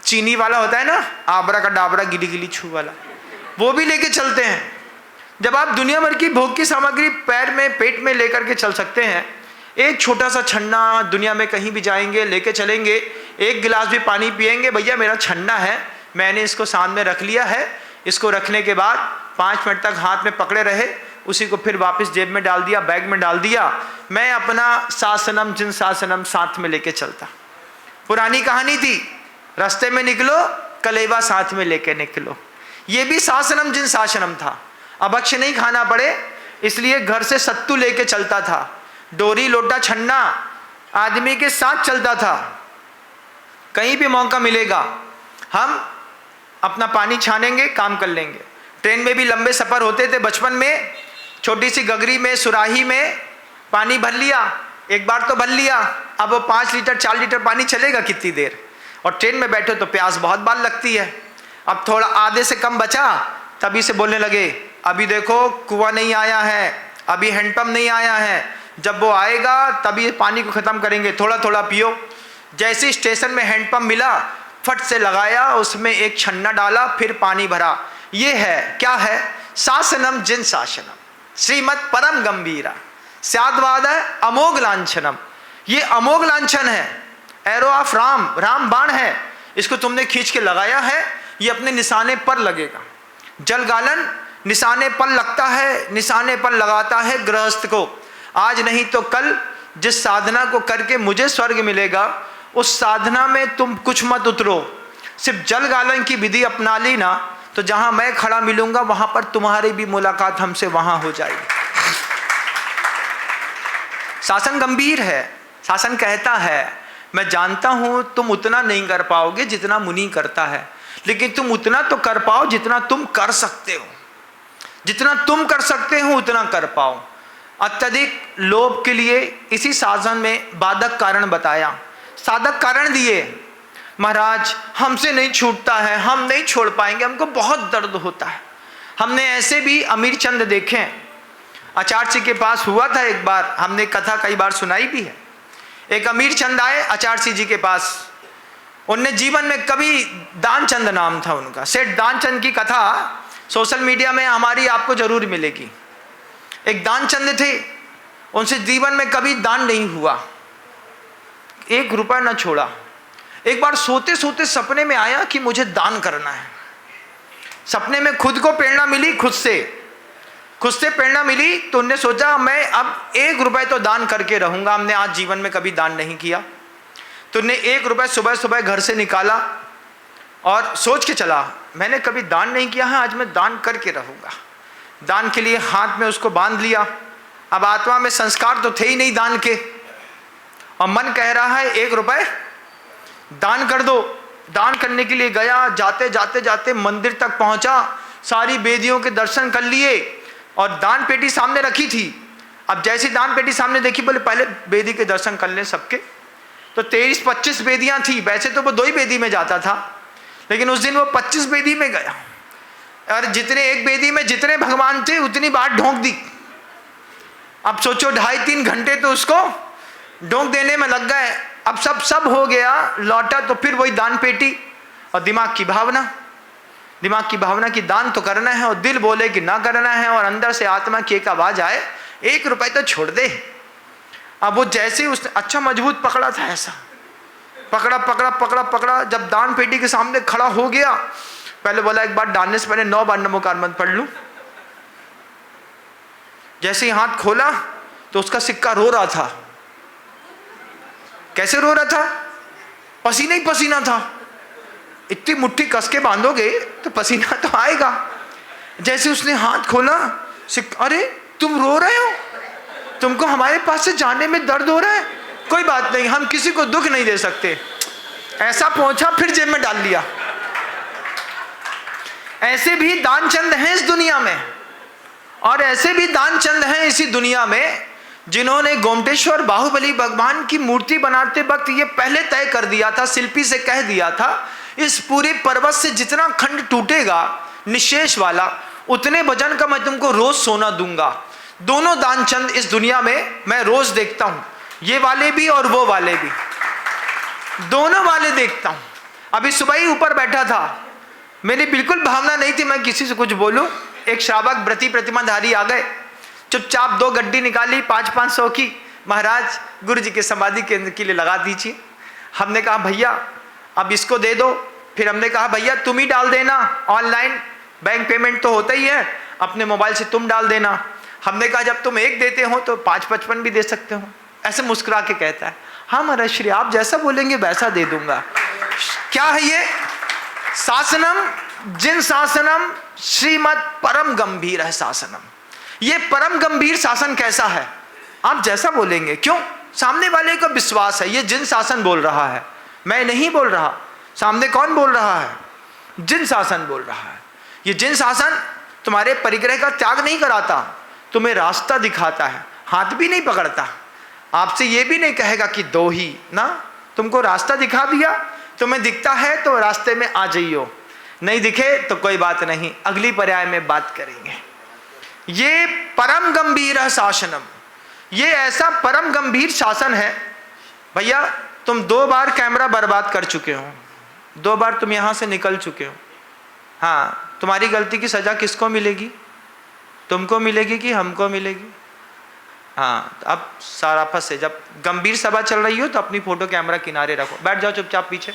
चीनी वाला होता है ना, आबरा का डाबरा गिली गिली छू वाला, वो भी लेके चलते हैं। जब आप दुनिया भर की भोग की सामग्री पैर में पेट में लेकर के चल सकते हैं, एक छोटा सा छन्ना दुनिया में कहीं भी जाएंगे लेके चलेंगे, एक गिलास भी पानी पिएंगे, भैया मेरा छन्ना है, मैंने इसको सामने रख लिया है, इसको रखने के बाद 5 मिनट तक हाथ में पकड़े रहे, उसी को फिर वापस जेब में डाल दिया, बैग में डाल दिया, मैं अपना शासनम जिन शासनम साथ में लेके चलता। पुरानी कहानी थी, रास्ते में निकलो कलेवा साथ में लेके निकलो। ये भी शासनम जिन शासनम था, अभक्ष नहीं खाना पड़े इसलिए घर से सत्तू लेके चलता था, डोरी लोटा छन्ना आदमी के साथ चलता था। कहीं भी मौका मिलेगा हम अपना पानी छानेंगे, काम कर लेंगे। ट्रेन में भी लंबे सफ़र होते थे बचपन में, छोटी सी गगरी में सुराही में पानी भर लिया, एक बार तो भर लिया, अब वो 5 लीटर 4 लीटर पानी चलेगा कितनी देर। और ट्रेन में बैठो तो प्यास बहुत बार लगती है, अब थोड़ा आधे से कम बचा, तभी से बोलने लगे अभी देखो कुआं नहीं आया है, अभी हैंडपंप नहीं आया है, जब वो आएगा तभी पानी को ख़त्म करेंगे, थोड़ा थोड़ा पियो। जैसे स्टेशन में हैंडपंप मिला, फट से लगाया, उसमें एक छन्ना डाला, फिर पानी भरा। ये है क्या है? शासनम जिन शासनम, श्रीमद परम गंभीरा स्याद्वाद है अमोघ लांछनम। ये अमोघ लांछन है, एरो ऑफ राम, राम बाण है, इसको तुमने खींच के लगाया है, ये अपने निशाने पर लगेगा। जल गालन निशाने पर लगता है, निशाने पर लगाता है गृहस्थ को। आज नहीं तो कल जिस साधना को करके मुझे स्वर्ग मिलेगा, उस साधना में तुम कुछ मत उतरो, सिर्फ जल गालन की विधि अपना ली ना, तो जहां मैं खड़ा मिलूंगा वहां पर तुम्हारी भी मुलाकात हमसे वहां हो जाएगी। शासन गंभीर है। शासन कहता है मैं जानता हूं तुम उतना नहीं कर पाओगे जितना मुनि करता है, लेकिन तुम उतना तो कर पाओ जितना तुम कर सकते हो, जितना तुम कर सकते हो उतना कर पाओ। अत्यधिक लोभ के लिए इसी शासन में बाधक कारण बताया, साधक कारण दिए। महाराज हमसे नहीं छूटता है, हम नहीं छोड़ पाएंगे, हमको बहुत दर्द होता है। हमने ऐसे भी अमीर चंद देखे, आचार्य जी के पास हुआ था एक बार, हमने कथा कई बार सुनाई भी है। एक अमीर चंद आए आचार्य जी के पास, उनने जीवन में कभी, दानचंद नाम था उनका, सेठ दानचंद की कथा सोशल मीडिया में हमारी आपको जरूर मिलेगी। एक दानचंद थे, उनसे जीवन में कभी दान नहीं हुआ, 1 रुपया न छोड़ा। एक बार सोते सोते सपने में आया कि मुझे दान करना है। सपने में खुद को प्रेरणा मिली, खुद से प्रेरणा मिली, तो उनने सोचा मैं अब 1 रुपये तो दान करके रहूंगा। हमने आज जीवन में कभी दान नहीं किया, तो उन्हें 1 रुपया सुबह सुबह घर से निकाला और सोच के चला मैंने कभी दान नहीं किया है, आज मैं दान करके रहूंगा। दान के लिए हाथ में उसको बांध लिया। अब आत्मा में संस्कार तो थे ही नहीं दान के, और मन कह रहा है 1 रुपये दान कर दो। दान करने के लिए गया, जाते जाते जाते मंदिर तक पहुंचा, सारी वेदियों के दर्शन कर लिए और दान पेटी सामने रखी थी। अब जैसी दान पेटी सामने देखी, बोले पहले वेदी के दर्शन कर लें सबके। तो 23-25 वेदियां थी, वैसे तो वो 2 ही वेदी में जाता था, लेकिन उस दिन वो 25 वेदी में गया और जितने एक वेदी में जितने भगवान थे उतनी बार ढोंक दी। अब सोचो 2.5-3 घंटे तो उसको ढोंक देने में लग गए। अब सब हो गया, लौटा तो फिर वही दान पेटी और दिमाग की भावना कि दान तो करना है, और दिल बोले कि ना करना है, और अंदर से आत्मा की एक आवाज आए 1 रुपये तो छोड़ दे। अब वो जैसे ही उसने अच्छा मजबूत पकड़ा था, ऐसा पकड़ा, जब दान पेटी के सामने खड़ा हो गया, पहले बोला एक बार डालने से पहले 9 बार नमोकार मंत्र पढ़ लूं। जैसे ही हाथ खोला तो उसका सिक्का रो रहा था। कैसे रो रहा था? पसीना ही पसीना था। इतनी मुट्ठी कस के बांधोगे तो पसीना तो आएगा। जैसे उसने हाथ खोला, अरे तुम रो रहे हो, तुमको हमारे पास से जाने में दर्द हो रहा है? कोई बात नहीं, हम किसी को दुख नहीं दे सकते। ऐसा पहुंचा, फिर जेब में डाल लिया। ऐसे भी दानचंद हैं इस दुनिया में, और ऐसे भी दानचंद हैं इसी दुनिया में जिन्होंने गोमटेश्वर बाहुबली भगवान की मूर्ति बनाते वक्त ये पहले तय कर दिया था, शिल्पी से कह दिया था इस पूरे पर्वत से जितना खंड टूटेगा निशेष वाला, उतने वजन का मैं तुमको रोज सोना दूंगा। दोनों दानचंद इस दुनिया में मैं रोज देखता हूं, ये वाले भी और वो वाले भी, दोनों वाले देखता हूं। अभी सुबह ही ऊपर बैठा था, मेरी बिल्कुल भावना नहीं थी मैं किसी से कुछ बोलूं। एक श्रावक व्रती प्रतिमाधारी आ गए, चुपचाप 2 गड्डी निकाली 500-500 की, महाराज गुरु जी के समाधि केंद्र के लिए लगा दीजिए। हमने कहा भैया अब इसको दे दो। फिर हमने कहा भैया तुम ही डाल देना, ऑनलाइन बैंक पेमेंट तो होता ही है, अपने मोबाइल से तुम डाल देना। हमने कहा जब तुम एक देते हो तो 555 भी दे सकते हो। ऐसे मुस्कुरा के कहता है, हाँ महाराज श्री आप जैसा बोलेंगे वैसा दे दूंगा। क्या है ये? शासनम जिन शासनम श्रीमद परम गंभीर है शासनम। ये परम गंभीर शासन कैसा है? आप जैसा बोलेंगे। क्यों? सामने वाले को विश्वास है, ये जिन शासन बोल रहा है, मैं नहीं बोल रहा। सामने कौन बोल रहा है? जिन शासन बोल रहा है। ये जिन शासन तुम्हारे परिग्रह का त्याग नहीं कराता, तुम्हें रास्ता दिखाता है, हाथ भी नहीं पकड़ता, आपसे ये भी नहीं कहेगा कि दो ही ना, तुमको रास्ता दिखा दिया। तुम्हें दिखता है तो रास्ते में आ जाइयो, नहीं दिखे तो कोई बात नहीं, अगली पर्याय में बात करेंगे। ये परम गंभीर शासनम, ये ऐसा परम गंभीर शासन है। भैया तुम 2 बार कैमरा बर्बाद कर चुके हो, 2 बार तुम यहां से निकल चुके हो। हाँ, तुम्हारी गलती की सजा किसको मिलेगी? तुमको मिलेगी कि हमको मिलेगी? हाँ, अब सारा फंसे। जब गंभीर सभा चल रही हो तो अपनी फोटो कैमरा किनारे रखो, बैठ जाओ चुपचाप पीछे,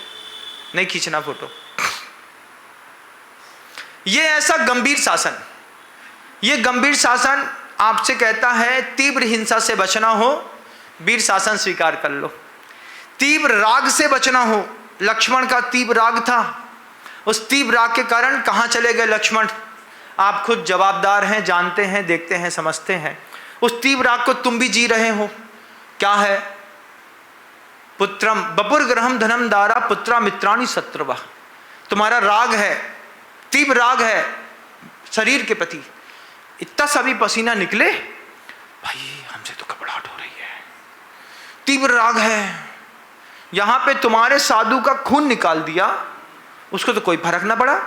नहीं खींचना फोटो। ये ऐसा गंभीर शासन, ये गंभीर शासन आपसे कहता है तीव्र हिंसा से बचना हो, वीर शासन स्वीकार कर लो। तीव्र राग से बचना हो, लक्ष्मण का तीव्र राग था, उस तीव्र राग के कारण कहां चले गए लक्ष्मण? आप खुद जवाबदार हैं, जानते हैं, देखते हैं, समझते हैं। उस तीव्र राग को तुम भी जी रहे हो। क्या है? पुत्रम बपुर्ग्रहम धनम दारा पुत्रा मित्राणि शत्रुवा। तुम्हारा राग है, तीव्र राग है शरीर के प्रति। इतना सभी पसीना निकले, भाई हमसे तो घबराहट हो रही है, तीव्र राग है। यहां पे तुम्हारे साधु का खून निकाल दिया, उसको तो कोई फर्क ना पड़ा।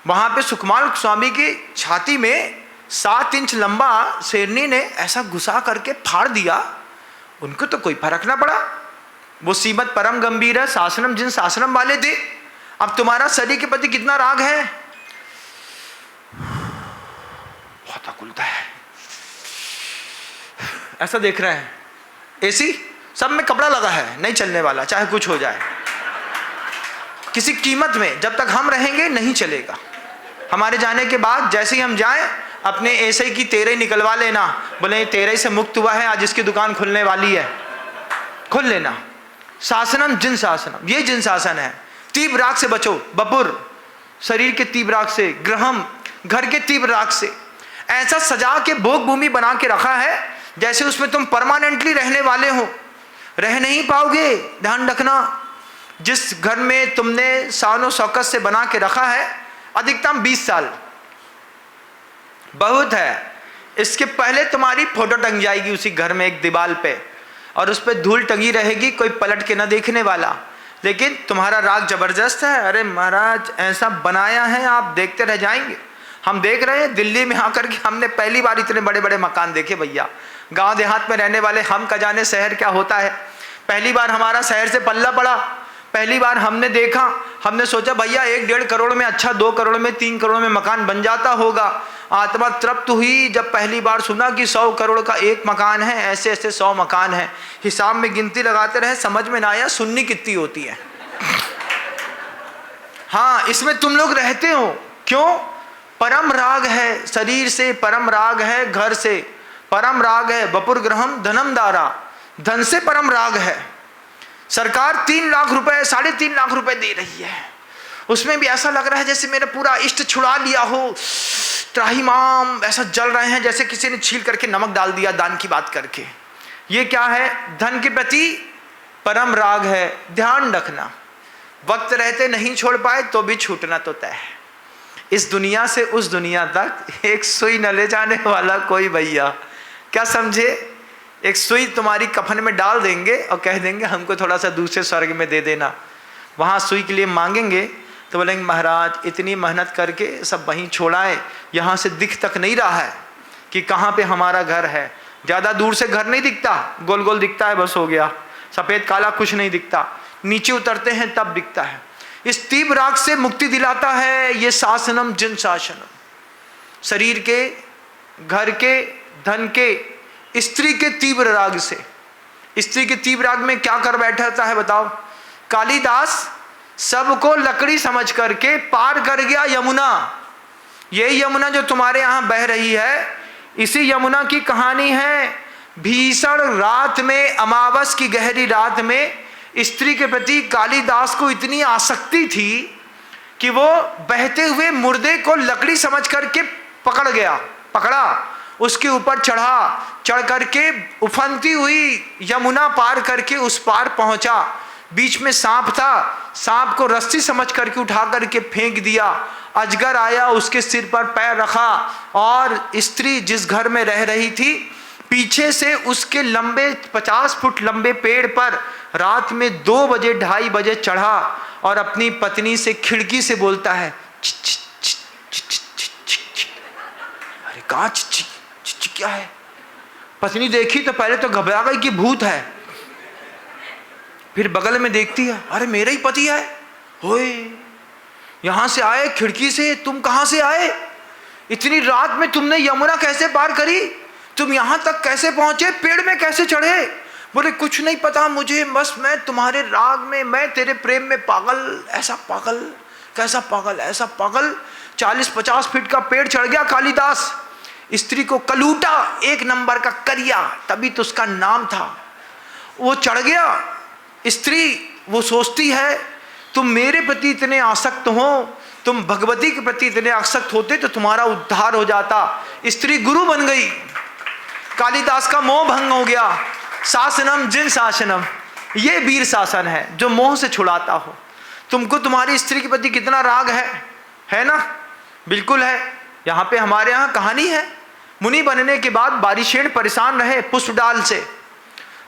वहां पे सुखमाल स्वामी की छाती में 7 इंच लंबा शेरनी ने ऐसा घुसा करके फाड़ दिया, उनको तो कोई फर्क ना पड़ा। वो सीमत परम गंभीर है शासनम जिन शासनम वाले थे। अब तुम्हारा शरीर के प्रति कितना राग है? बहुत अकुलता है, ऐसा देख रहे हैं। एसी सब में कपड़ा लगा है, नहीं चलने वाला, चाहे कुछ हो जाए, किसी कीमत में जब तक हम रहेंगे नहीं चलेगा। हमारे जाने के बाद जैसे ही हम जाएं, अपने ऐसे की तेरे निकलवा लेना, बोले तेरे से मुक्त हुआ है, आज इसकी दुकान खुलने वाली है, खोल लेना। शासनम जिन शासनम, ये जिन शासन है। तीव्र राग से बचो, बपुर शरीर के तीव्र राग से, ग्रहम घर के तीव्र राग से। ऐसा सजा के भोग भूमि बना के रखा है जैसे उसमें तुम परमानेंटली रहने वाले हो। रह नहीं पाओगे, ध्यान रखना। जिस घर में तुमने शानो शौकत से बना के रखा है, अधिकतम 20 साल बहुत है। इसके पहले तुम्हारी फोटो टंग जाएगी उसी घर में एक दीवार पे, और उस पर धूल टंगी रहेगी, कोई पलट के ना देखने वाला। लेकिन तुम्हारा राग जबरदस्त है। अरे महाराज ऐसा बनाया है, आप देखते रह जाएंगे। हम देख रहे हैं दिल्ली में आकर के, हमने पहली बार इतने बड़े बड़े मकान देखे भैया। गांव देहात में रहने वाले हम का जाने शहर क्या होता है। पहली बार हमारा शहर से पल्ला पड़ा, पहली बार हमने देखा, हमने सोचा भैया 1-1.5 करोड़ में, अच्छा 2 करोड़ में, 3 करोड़ में मकान बन जाता होगा। आत्मा तृप्त हुई जब पहली बार सुना कि 100 करोड़ का एक मकान है, ऐसे ऐसे 100 मकान है। हिसाब में गिनती लगाते रहे, समझ में ना आया सुन्नी कितनी होती है। हाँ, इसमें तुम लोग रहते हो। क्यों? परम राग है शरीर से, परम राग है घर से, परम राग है बपुर ग्रहम धनम दारा, धन से परम राग है। सरकार 3 लाख रुपए, 3.5 लाख रुपए दे रही है, उसमें भी ऐसा लग रहा है जैसे मेरा पूरा इष्ट छुड़ा लिया हो। त्राहिमाम ऐसा जल रहे हैं जैसे किसी ने छील करके नमक डाल दिया दान की बात करके। ये क्या है? धन के प्रति परम राग है। ध्यान रखना, वक्त रहते नहीं छोड़ पाए तो भी छूटना तो तय है। इस दुनिया से उस दुनिया तक एक सुई न ले जाने वाला कोई भैया। क्या समझे? एक सुई तुम्हारी कफन में डाल देंगे और कह देंगे हमको थोड़ा सा दूसरे स्वर्ग में दे देना। वहाँ सुई के लिए मांगेंगे तो बोलेंगे महाराज इतनी मेहनत करके सब वहीं छोड़ाए, यहाँ से दिख तक नहीं रहा है कि कहाँ पे हमारा घर है। ज़्यादा दूर से घर नहीं दिखता, गोल गोल दिखता है, बस हो गया। सफ़ेद काला कुछ नहीं दिखता, नीचे उतरते हैं तब दिखता है। इस तीव्र राग से मुक्ति दिलाता है ये शासनम जिन शासनम। शरीर के, घर के, धन के, स्त्री के तीव्र राग से। स्त्री के तीव्र राग में क्या कर बैठा है बताओ? कालिदास सबको लकड़ी समझ करके पार कर गया यमुना। ये यमुना जो तुम्हारे यहां बह रही है, इसी यमुना की कहानी है। भीषण रात में, अमावस की गहरी रात में स्त्री के प्रति कालिदास को इतनी आसक्ति थी कि वो बहते हुए मुर्दे को लकड़ी समझ करके पकड़ा, उसके ऊपर चढ़ करके उफनती हुई यमुना पार करके उस पार पहुंचा। बीच में सांप था, सांप को रस्सी समझ करके उठा करके फेंक दिया। अजगर आया, उसके सिर पर पैर रखा, और स्त्री जिस घर में रह रही थी, पीछे से उसके लंबे 50 फुट लंबे पेड़ पर रात में 2 बजे 2:30 बजे चढ़ा और अपनी पत्नी से खिड़की से बोलता है, अरे कहाँ क्या है? पत्नी देखी तो पहले तो घबरा गई कि भूत है, फिर बगल में देखती है, अरे मेरा ही पति है। होए, यहां से आए खिड़की से, तुम कहां से आए? इतनी रात में तुमने यमुना कैसे पार करी? तुम यहां तक कैसे पहुंचे? पेड़ में कैसे चढ़े? बोले कुछ नहीं पता मुझे, बस मैं तुम्हारे राग में, मैं तेरे प्रेम में पागल, ऐसा पागल, कैसा पागल, ऐसा पागल। 40-50 फीट का पेड़ चढ़ गया कालिदास। स्त्री को कलूटा, 1 नंबर का करिया, तभी तो उसका नाम था। वो चढ़ गया। स्त्री वो सोचती है, तुम मेरे प्रति इतने आसक्त हो, तुम भगवती के प्रति इतने आसक्त होते तो तुम्हारा उद्धार हो जाता। स्त्री गुरु बन गई, कालिदास का मोह भंग हो गया। शासनम जिन शासनम, ये वीर शासन है जो मोह से छुड़ाता हो। तुमको तुम्हारी स्त्री के प्रति कितना राग है ना? बिल्कुल है। यहाँ पे हमारे यहाँ कहानी है, मुनि बनने के बाद बारिशेन परेशान रहे पुष्पडाल से।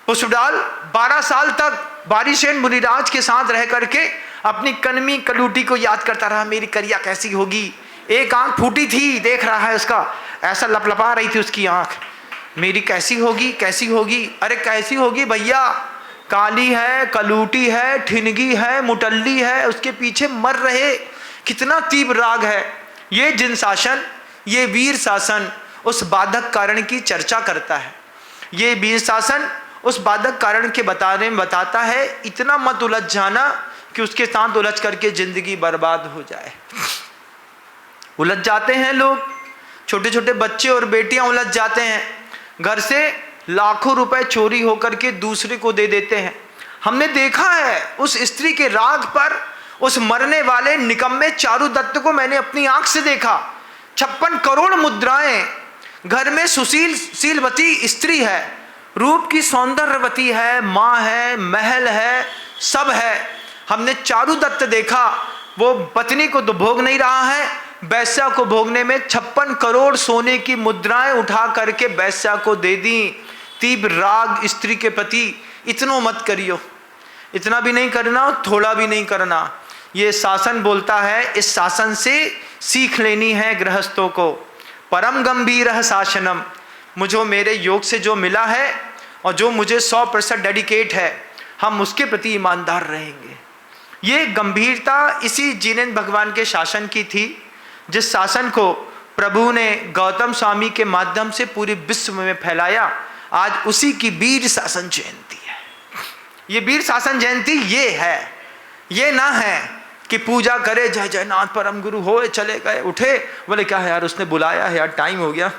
पुष्पडाल 12 साल तक बारिशेन मुनिराज के साथ रह करके अपनी कनमी कलूटी को याद करता रहा, मेरी करिया कैसी होगी। एक आंख फूटी थी, देख रहा है उसका, ऐसा लपलपा रही थी उसकी आंख, मेरी कैसी होगी, कैसी होगी। अरे कैसी होगी भैया, काली है, कलूटी है, ठिनगी है, मुटल्ली है, उसके पीछे मर रहे। कितना तीव्र राग है। ये जिन शासन, ये वीर शासन उस बाधक कारण की चर्चा करता है। ये वीर शासन उस बाधक कारण के बताने में बताता है, इतना मत उलझ जाना कि उसके साथ उलझ करके जिंदगी बर्बाद हो जाए। उलझ जाते हैं लोग, छोटे छोटे बच्चे और बेटियां उलझ जाते हैं, घर से लाखों रुपए चोरी होकर के दूसरे को दे देते हैं। हमने देखा है उस स्त्री के राग पर, उस मरने वाले निकम्मे चारुदत्त को मैंने अपनी आंख से देखा। 56 करोड़ मुद्राएं, घर में सुशीलवती स्त्री है, रूप की सौंदर्यवती है, माँ है, महल है, सब है। हमने चारुदत्त देखा, वो पत्नी को तो भोग नहीं रहा है, वैश्या को भोगने में 56 करोड़ सोने की मुद्राएं उठा करके वैश्या को दे दी। तीव्र राग स्त्री के प्रति। इतना मत करियो, इतना भी नहीं करना, थोड़ा भी नहीं करना। ये शासन बोलता है, इस शासन से सीख लेनी है गृहस्थों को। परम गंभीर शासनम, मुझे मेरे योग से जो मिला है और जो मुझे 100% डेडिकेट है, हम उसके प्रति ईमानदार रहेंगे। ये गंभीरता इसी जिनेंद्र भगवान के शासन की थी, जिस शासन को प्रभु ने गौतम स्वामी के माध्यम से पूरे विश्व में फैलाया। आज उसी की वीर शासन जयंती है। ये वीर शासन जयंती ये है, ये ना है कि पूजा करे, जय जयनाथ परम गुरु हो, चले गए, उठे, बोले क्या है यार उसने बुलाया है यार, टाइम हो गया,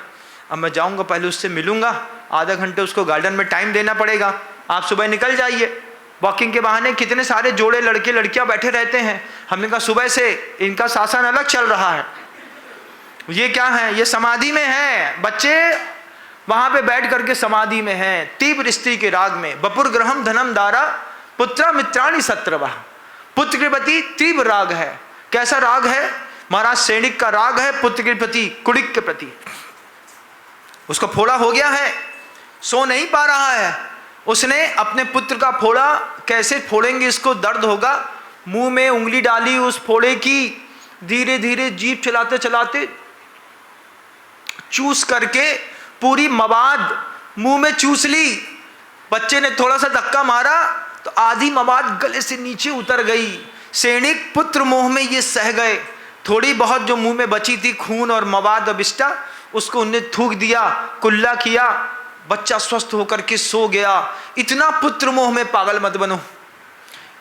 अब मैं जाऊंगा, पहले उससे मिलूंगा, आधा घंटे उसको गार्डन में टाइम देना पड़ेगा। आप सुबह निकल जाइए। वॉकिंग के बहाने कितने सारे जोड़े लड़के लड़कियां बैठे रहते हैं। हमने कहा सुबह से इनका शासन अलग चल रहा है। ये क्या है? ये समाधि में है, बच्चे वहां पे बैठ करके समाधि में हैं, तीव्र स्त्री के राग में। बपुर ग्रहम धनम दारा पुत्र मित्राणी सत्रवा, पुत्र के प्रति तीव्र राग है। कैसा राग है? महाराज सैनिक का राग है पुत्र के प्रति, कुड़िक के प्रति। उसका फोड़ा हो गया है, सो नहीं पा रहा है, उसने अपने पुत्र का फोड़ा, कैसे फोड़ेंगे इसको, दर्द होगा, मुंह में उंगली डाली उस फोड़े की, धीरे धीरे जीभ चलाते चलाते चूस करके पूरी मवाद मुंह में चूस ली। बच्चे ने थोड़ा सा धक्का मारा तो आधी मवाद गले से नीचे उतर गई। सैनिक पुत्र मोह में ये सह गए। थोड़ी बहुत जो मुंह में बची थी खून और मवाद और बिष्टा, उसको उन्हें थूक दिया, कुल्ला किया, बच्चा स्वस्थ होकर के सो गया। इतना पुत्र मोह में पागल मत बनो,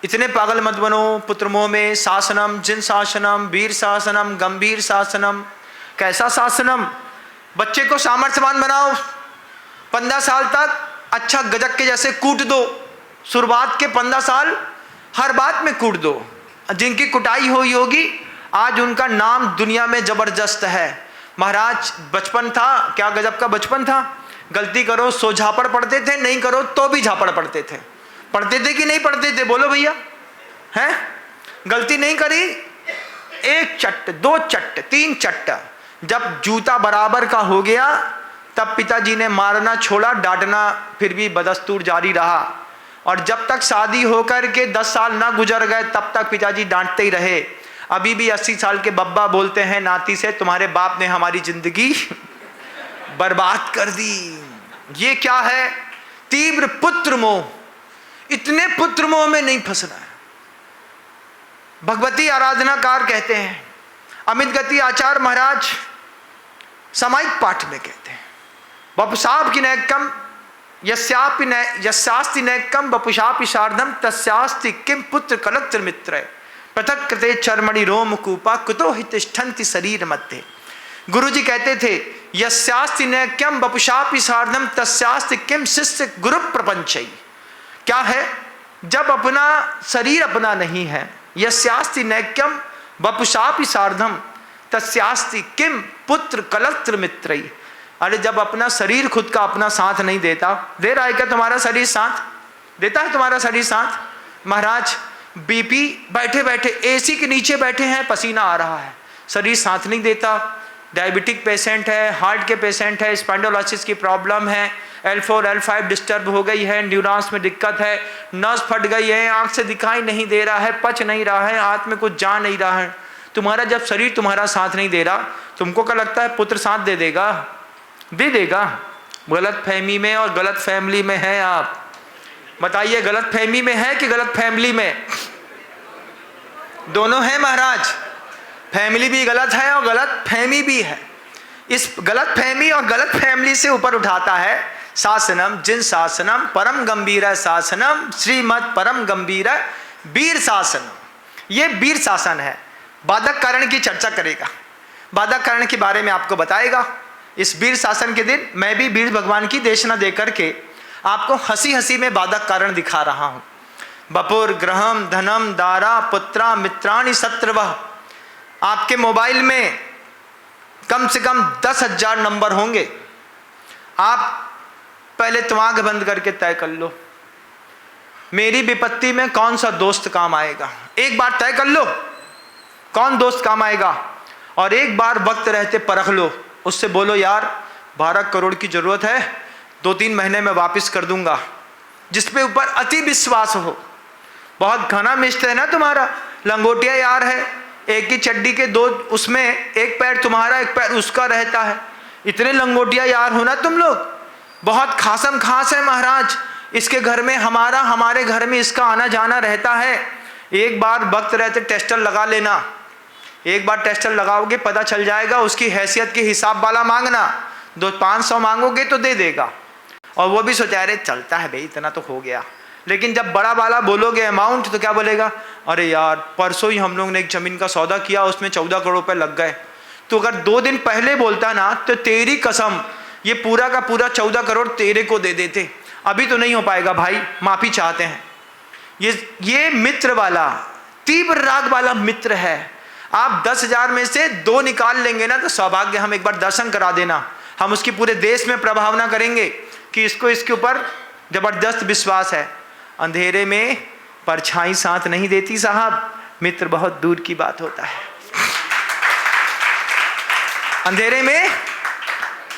इतने पागल मत बनो पुत्र मोह में। शासनम, जिन शासनम, वीर शासनम, गंभीर शासनम। कैसा शासनम? बच्चे को सामर्थ्यवान बनाओ, 15 साल तक अच्छा गजक के जैसे कूट दो। शुरुआत के 15 साल हर बात में कूट दो। जिनकी कुटाई हुई होगी आज उनका नाम दुनिया में जबरदस्त है। महाराज बचपन था, क्या गजब का बचपन था। गलती करो सो झापड़ पड़ते थे, नहीं करो तो भी झापड़ पड़ते थे। पढ़ते थे कि नहीं पढ़ते थे? बोलो भैया, हैं? गलती नहीं करी, एक चट्ट, 2 चट्ट, 3 चट्ट। जब जूता बराबर का हो गया तब पिताजी ने मारना छोड़ा, डांटना फिर भी बदस्तूर जारी रहा। और जब तक शादी होकर के 10 साल ना गुजर गए तब तक पिताजी डांटते ही रहे। अभी भी 80 साल के बब्बा बोलते हैं नाती से, तुम्हारे बाप ने हमारी जिंदगी बर्बाद कर दी। ये क्या है? तीव्र पुत्र मोह। इतने पुत्र मोह में नहीं फंसना है। भगवती आराधनाकार कहते हैं, अमित गति आचार्य महाराज सामायिक पाठ में कहते हैं, वपुषापि नैकम यस्यास्ति नैकम वपुषापि शार्धम तस्यास्ति किम पुत्र कलत्र मित्र पृथक कृते चर्मणि रोम कूपा कुतो हि तिष्ठन्ति शरीर मध्य। गुरु जी कहते थे, यस्यास्ति नैक्यम वपुषापि शार्धम तस्यास्ति किम शिष्य गुरु प्रपंचई। क्या है? जब अपना शरीर अपना नहीं है, यस्यास्ति नैक्यम वपुषापि शार्धम तस्यास्ति किम पुत्र कलत्र मित्रई। अरे जब अपना शरीर खुद का अपना साथ नहीं देता, दे रहा है क्या तुम्हारा शरीर साथ? देता है तुम्हारा शरीर साथ? महाराज बीपी, बैठे बैठे एसी के नीचे बैठे हैं, पसीना आ रहा है, शरीर साथ नहीं देता। डायबिटिक पेशेंट है, हार्ट के पेशेंट है, स्पाइंडोलाइसिस की प्रॉब्लम है, L4 L5 डिस्टर्ब हो गई है, न्यूरॉन्स में दिक्कत है, नस फट गई है, आंख से दिखाई नहीं दे रहा है, पच नहीं रहा है, हाथ में कुछ जा नहीं रहा है। तुम्हारा जब शरीर तुम्हारा साथ नहीं दे रहा, तुमको क्या लगता है पुत्र साथ दे देगा? दे देगा? गलत फहमी में और गलत फैमिली में है आप। बताइए, गलत फहमी में है कि गलत फैमिली में? दोनों है महाराज। फैमिली भी गलत है और गलत फहमी भी है। इस गलत फहमी और गलत फैमिली से ऊपर उठाता है शासनम, जिन शासनम परम गंभीर शासनम श्रीमद परम गंभीर वीर शासनम। ये वीर शासन है। बाधक कारण की चर्चा करेगा, बाधक कारण के बारे में आपको बताएगा। इस वीर शासन के दिन मैं भी वीर भगवान की देशना दे करके आपको हंसी हंसी में बाधक कारण दिखा रहा हूं। बपुर ग्रहम धनम दारा पुत्रा मित्राणि शत्रुवः। आपके मोबाइल में कम से कम 10,000 नंबर होंगे। आप पहले तो आंख बंद करके तय कर लो, मेरी विपत्ति में कौन सा दोस्त काम आएगा। एक बार तय कर लो कौन दोस्त काम आएगा, और एक बार वक्त रहते परख लो। उससे बोलो, यार 12 करोड़ की जरूरत है, 2-3 महीने में वापस कर दूंगा। जिसपे ऊपर अति विश्वास हो। बहुत घना मिस्टर है ना तुम्हारा, लंगोटिया यार है, एक ही चड्डी के 2, उसमें एक पैर तुम्हारा एक पैर उसका रहता है। इतने लंगोटिया यार हो ना तुम लोग, बहुत खासम खास है महाराज। इसके घर में हमारा, हमारे घर में इसका आना जाना रहता है। एक बार वक्त रहते टेस्टर लगा लेना। एक बार टेस्टर लगाओगे पता चल जाएगा। उसकी हैसियत के हिसाब वाला मांगना, 200-500 मांगोगे तो दे देगा, और वो भी सोचा अरे चलता है भाई इतना तो हो गया। लेकिन जब बड़ा वाला बोलोगे अमाउंट तो क्या बोलेगा, अरे यार परसों ही हम लोग ने एक ज़मीन का सौदा किया, उसमें 14 करोड़ रुपए लग गए। तो अगर 2 दिन पहले बोलता ना तो तेरी कसम ये पूरा का पूरा 14 करोड़ तेरे को दे देते। अभी तो नहीं हो पाएगा भाई, माफ़ी चाहते हैं। ये मित्र वाला, तीव्र राग वाला मित्र है। आप 10,000 में से 2 निकाल लेंगे ना तो सौभाग्य। हम एक बार दर्शन करा देना, हम उसकी पूरे देश में प्रभावना करेंगे कि इसको इसके ऊपर जबरदस्त विश्वास है। अंधेरे में परछाई साथ नहीं देती साहब, मित्र बहुत दूर की बात होता है। अंधेरे में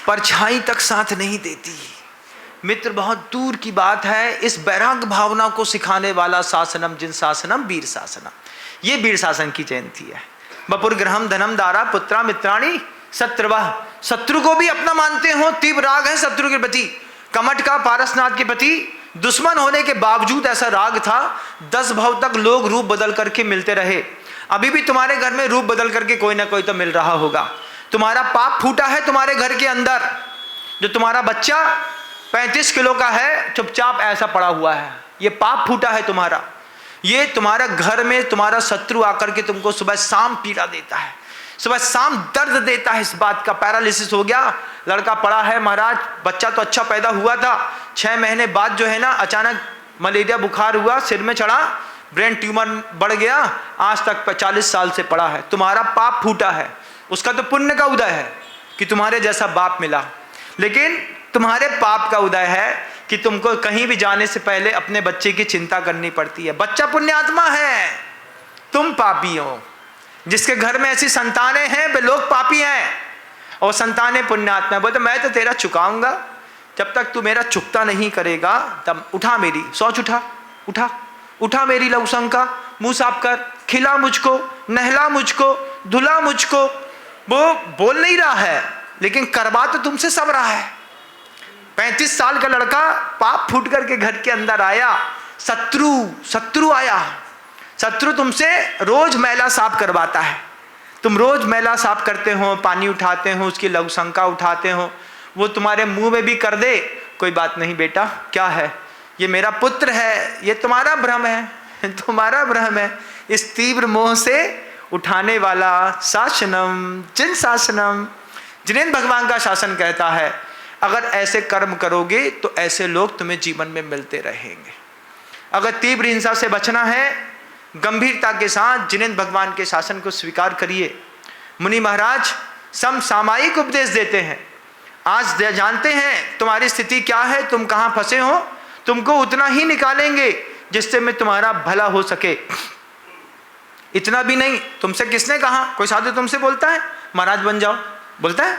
परछाई तक साथ नहीं देती, मित्र बहुत दूर की बात है। इस वैराग्य भावना को सिखाने वाला शासनम, जिन शासनम वीर शासनम। ये वीर शासन की जयंती है। बपुर ग्रहम धनम दारा पुत्रा मित्राणि शत्रुवः। शत्रु को भी अपना मानते हो, तीव्र राग है शत्रु के प्रति। कमठ का पारसनाथ के प्रति दुश्मन होने के बावजूद ऐसा राग था, 10 भाव तक लोग रूप बदल करके मिलते रहे। अभी भी तुम्हारे घर में रूप बदल करके कोई ना कोई तो मिल रहा होगा। तुम्हारा पाप फूटा है तुम्हारे घर के अंदर। जो तुम्हारा बच्चा 35 किलो का है, चुपचाप ऐसा पड़ा हुआ है, ये पाप फूटा है तुम्हारा। ये तुम्हारा घर में तुम्हारा शत्रु आकर के तुमको सुबह शाम पीड़ा देता है, सुबह शाम दर्द देता है इस बात का। पैरालिसिस हो गया, लड़का पड़ा है महाराज, बच्चा तो अच्छा पैदा हुआ था, 6 महीने बाद जो है ना अचानक मलेरिया बुखार हुआ, सिर में चढ़ा, ब्रेन ट्यूमर बढ़ गया, आज तक 40 साल से पड़ा है। तुम्हारा पाप फूटा है, उसका तो पुण्य का उदय है कि तुम्हारे जैसा बाप मिला, लेकिन तुम्हारे पाप का उदय है कि तुमको कहीं भी जाने से पहले अपने बच्चे की चिंता करनी पड़ती है। बच्चा पुण्यात्मा है, तुम पापी हो। जिसके घर में ऐसी संतानें हैं वे लोग पापी हैं, और संतानें पुण्यात्मा है। बोलते मैं तो तेरा चुकाऊंगा, जब तक तू मेरा चुकता नहीं करेगा तब उठा मेरी शौच, उठा उठा उठा मेरी लवसंका, मुंह साफ कर, खिला मुझको, नहला मुझको, धुला मुझको। वो बोल नहीं रहा है लेकिन करवा तो तुमसे सब रहा है। 35 साल का लड़का पाप फूट करके घर के अंदर आया, शत्रु आया, शत्रु तुमसे रोज मैला साफ करवाता है। तुम रोज मैला साफ करते हो, पानी उठाते हो, उसकी लघुशंका उठाते हो, वो तुम्हारे मुंह में भी कर दे, कोई बात नहीं बेटा, क्या है, ये मेरा पुत्र है, ये तुम्हारा भ्रम है, तुम्हारा भ्रम है। इस तीव्र मोह से उठाने वाला शासनम जिन शासनम, जिनेंद्र भगवान का शासन कहता है अगर ऐसे कर्म करोगे तो ऐसे लोग तुम्हें जीवन में मिलते रहेंगे। अगर तीव्र हिंसा से बचना है, गंभीरता के साथ जिनेंद्र भगवान के शासन को स्वीकार करिए। मुनि महाराज समसामयिक उपदेश देते हैं। आज जानते हैं तुम्हारी स्थिति क्या है, तुम कहाँ फंसे हो, तुमको उतना ही निकालेंगे जिससे में तुम्हारा भला हो सके। इतना भी नहीं, तुमसे किसने कहा, कोई साधु तुमसे बोलता है महाराज बन जाओ, बोलता है?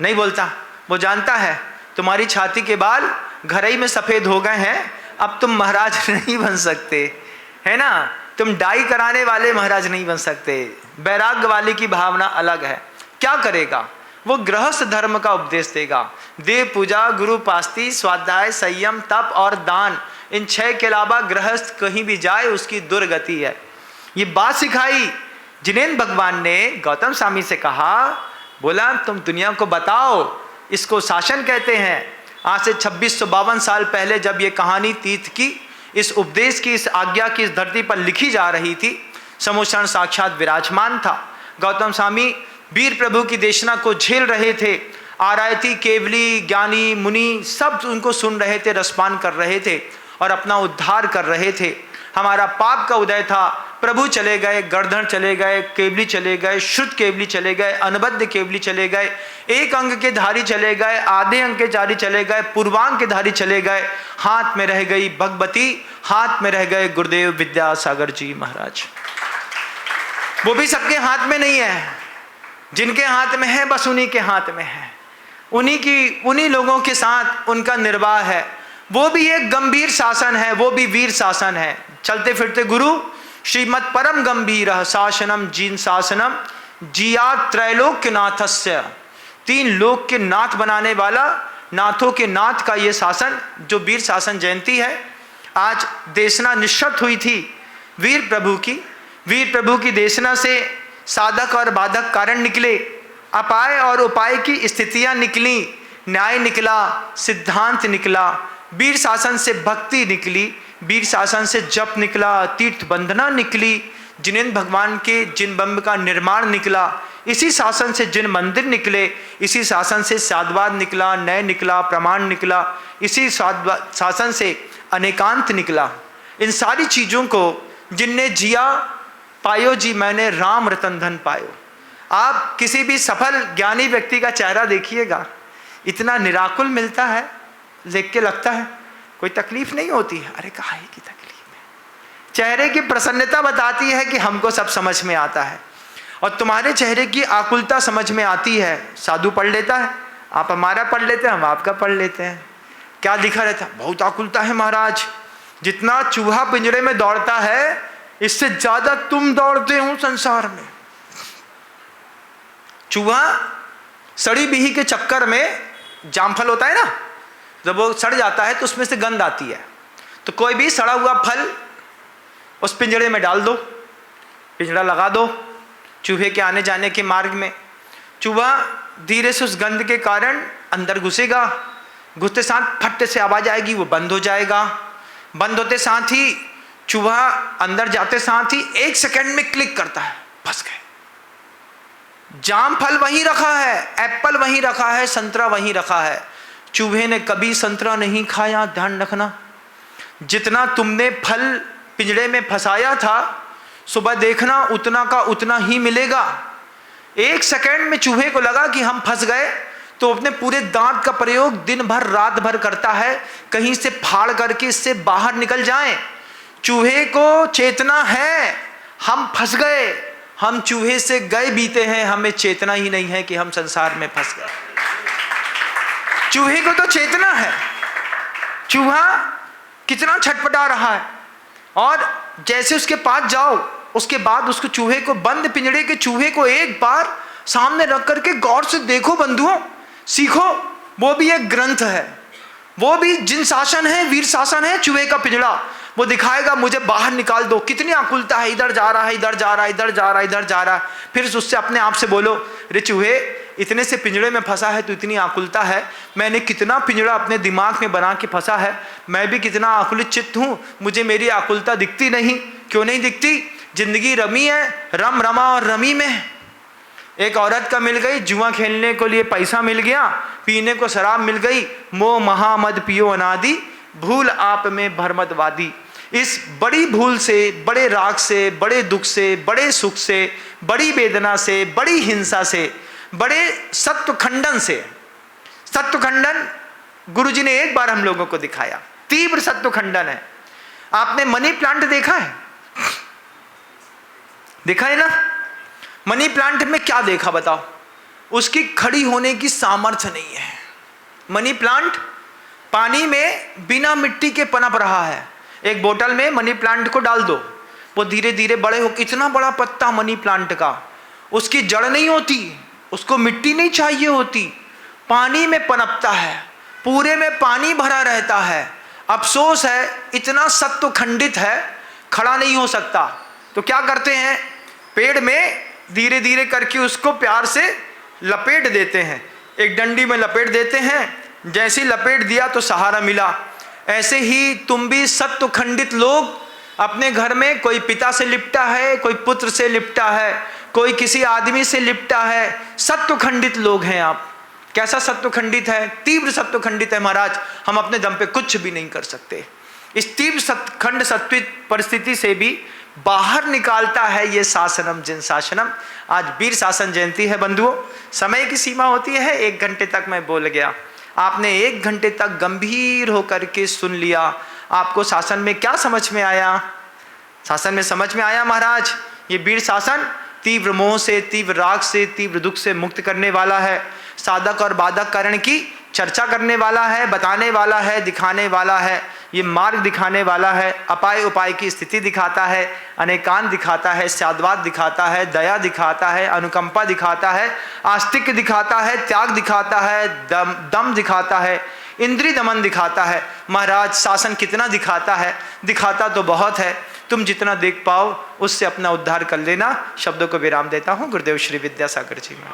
नहीं बोलता। वो जानता है तुम्हारी छाती के बाल घरई में सफेद हो गए हैं, अब तुम महाराज नहीं बन सकते, है ना। तुम डाई कराने वाले महाराज नहीं बन सकते। वैराग्य वाले की भावना अलग है। क्या करेगा वो? गृहस्थ धर्म का उपदेश देगा। देव पूजा, गुरु पास्ती, स्वाध्याय, संयम, तप और दान, इन 6 के अलावा गृहस्थ कहीं भी जाए उसकी दुर्गति है। ये बात सिखाई जिनेंद्र भगवान ने गौतम स्वामी से कहा, बोला तुम दुनिया को बताओ, इसको शासन कहते हैं। आज से 2652 साल पहले जब ये कहानी तीर्थ की, इस उपदेश की, इस आज्ञा की इस धरती पर लिखी जा रही थी, समोषण साक्षात विराजमान था। गौतम स्वामी वीर प्रभु की देशना को झेल रहे थे। आरती, केवली, ज्ञानी, मुनि सब उनको सुन रहे थे, रसपान कर रहे थे और अपना उद्धार कर रहे थे। हमारा पाप का उदय था, प्रभु चले गए, गर्धन चले गए, केवली चले गए, शुद्ध केवली चले गए, अनबद्ध केवली चले गए, एक अंग के धारी चले गए, आधे अंग के धारी चले गए, पूर्वांग के धारी चले गए। हाथ में रह गई भगवती, हाथ में रह गए गुरुदेव विद्यासागर जी महाराज। वो भी सबके हाथ में नहीं है, जिनके हाथ में है बस उन्हीं के हाथ में है, उन्हीं लोगों के साथ उनका निर्वाह है। वो भी एक गंभीर शासन है, वो भी वीर शासन है। चलते फिरते गुरु श्रीमद परम गंभीर शासनम जीन शासनम जिया त्रैलोक्य नाथस्य, 3 लोक के नाथ बनाने वाला, नाथों के नाथ का ये शासन जो वीर शासन जयंती है। आज देशना निश्चित हुई थी वीर प्रभु की देशना से साधक और बाधक कारण निकले, अपाय और उपाय की स्थितियां निकली, न्याय निकला, सिद्धांत निकला, वीर शासन से भक्ति निकली, वीर शासन से जप निकला, तीर्थ बंदना निकली, जिनेंद्र भगवान के जिन बम्ब का निर्माण निकला, इसी शासन से जिन मंदिर निकले, इसी शासन से साधवाद निकला, न्याय निकला, प्रमाण निकला, इसी शासन से अनेकांत निकला। इन सारी चीज़ों को जिनने जिया, पायो जी मैंने राम रतन धन पायो। आप किसी भी सफल ज्ञानी व्यक्ति का चेहरा देखिएगा, इतना निराकुल मिलता है, देख के लगता है कोई तकलीफ नहीं होती है। अरे काहे की तकलीफ है? चेहरे की प्रसन्नता बताती है कि हमको सब समझ में आता है, और तुम्हारे चेहरे की आकुलता समझ में आती है। साधु पढ़ लेता है, आप हमारा पढ़ लेते हैं, हम आपका पढ़ लेते हैं, क्या लिखा रहता है? बहुत आकुलता है महाराज, जितना चूहा पिंजरे में दौड़ता है इससे ज्यादा तुम दौड़ते हो संसार में। चूहा सड़ी बिही के चक्कर में, जामफल होता है ना, जब वो सड़ जाता है तो उसमें से गंध आती है, तो कोई भी सड़ा हुआ फल उस पिंजरे में डाल दो, पिंजड़ा लगा दो चूहे के आने जाने के मार्ग में। चूहा धीरे से उस गंध के कारण अंदर घुसेगा, घुसते साथ फट से आवाज आएगी, वो बंद हो जाएगा। बंद होते साथ ही चूहा अंदर जाते साथ ही 1 सेकंड में क्लिक करता है, फंस गए। जाम फल वहीं रखा है, एप्पल वहीं रखा है, संतरा वहीं रखा है। चूहे ने कभी संतरा नहीं खाया। ध्यान रखना, जितना तुमने फल पिंजड़े में फंसाया था, सुबह देखना उतना का उतना ही मिलेगा। 1 सेकंड में चूहे को लगा कि हम फंस गए, तो अपने पूरे दांत का प्रयोग दिन भर रात भर करता है, कहीं से फाड़ करके इससे बाहर निकल जाएं। चूहे को चेतना है हम फंस गए, हम चूहे से गए बीते हैं, हमें चेतना ही नहीं है कि हम संसार में फंस गए। चूहे को तो चेतना है, चूहा कितना छटपटा रहा है। और जैसे उसके पास जाओ, उसके बाद उसको चूहे को, बंद पिंजड़े के चूहे को एक बार सामने रख करके गौर से देखो बंधुओं, सीखो। वो भी एक ग्रंथ है, वो भी जिन शासन है, वीर शासन है चूहे का पिंजड़ा। वो दिखाएगा मुझे बाहर निकाल दो। कितनी आकुलता है, इधर जा रहा है, इधर जा रहा है, इधर जा रहा है, इधर जा रहा है। फिर उससे अपने आप से बोलो, रे चूहे इतने से पिंजड़े में फंसा है तो इतनी आकुलता है, मैंने कितना पिंजड़ा अपने दिमाग में बना के फंसा है, मैं भी कितना आकुलित चित्त हूँ, मुझे मेरी आकुलता दिखती नहीं। क्यों नहीं दिखती? जिंदगी रमी है, रम रमा और रमी में। एक औरत का मिल गई, जुआ खेलने के लिए पैसा मिल गया, पीने को शराब मिल गई, मोह महामद पियो अनादि, भूल आप में भरमतवादी। इस बड़ी भूल से, बड़े राग से, बड़े दुख से, बड़े सुख से, बड़ी वेदना से, बड़ी हिंसा से, बड़े सत्व खंडन से, सत्व खंडन गुरुजी ने एक बार हम लोगों को दिखाया, तीव्र सत्व खंडन है। आपने मनी प्लांट देखा है? देखा है ना? मनी प्लांट में क्या देखा बताओ? उसकी खड़ी होने की सामर्थ्य नहीं है। मनी प्लांट पानी में बिना मिट्टी के पनप रहा है। एक बोतल में मनी प्लांट को डाल दो, वो धीरे धीरे बड़े हो, इतना बड़ा पत्ता मनी प्लांट का, उसकी जड़ नहीं होती, उसको मिट्टी नहीं चाहिए होती, पानी में पनपता है, पूरे में पानी भरा रहता है। अफसोस है इतना सत्व खंडित है, खड़ा नहीं हो सकता। तो क्या करते हैं, पेड़ में धीरे धीरे करके उसको प्यार से लपेट देते हैं, एक डंडी में लपेट देते हैं। जैसे लपेट दिया तो सहारा मिला। ऐसे ही तुम भी सत्व खंडित लोग, अपने घर में कोई पिता से लिपटा है, कोई पुत्र से लिपटा है, कोई किसी आदमी से लिपटा है, सत्व खंडित लोग हैं आप। कैसा सत्व खंडित है? तीव्र सत्व खंडित है महाराज, हम अपने दम पे कुछ भी नहीं कर सकते। इस तीव्र खंड सत्वित परिस्थिति से भी बाहर निकालता है ये शासनम जिन शासनम। आज वीर शासन जयंती है बंधुओं, समय की सीमा होती है, 1 घंटे तक मैं बोल गया, आपने 1 घंटे तक गंभीर होकर के सुन लिया। आपको शासन में क्या समझ में आया? शासन में समझ में आया महाराज, ये वीर शासन तीव्र मोह से, तीव्र राग से, तीव्र दुख से मुक्त करने वाला है, साधक और बाधक कारण की चर्चा करने वाला है, बताने वाला है, दिखाने वाला है, ये मार्ग दिखाने वाला है, अपाय उपाय की स्थिति दिखाता है, अनेकांत दिखाता है, साधवाद दिखाता है, दया दिखाता है, अनुकंपा दिखाता है, आस्तिक्य दिखाता है, त्याग दिखाता है, दम दिखाता है, इंद्रिय दमन दिखाता है। महाराज शासन कितना दिखाता है? दिखाता तो बहुत है, तुम जितना देख पाओ उससे अपना उद्धार कर लेना। शब्दों को विराम देता हूँ। गुरुदेव श्री विद्यासागर जी में।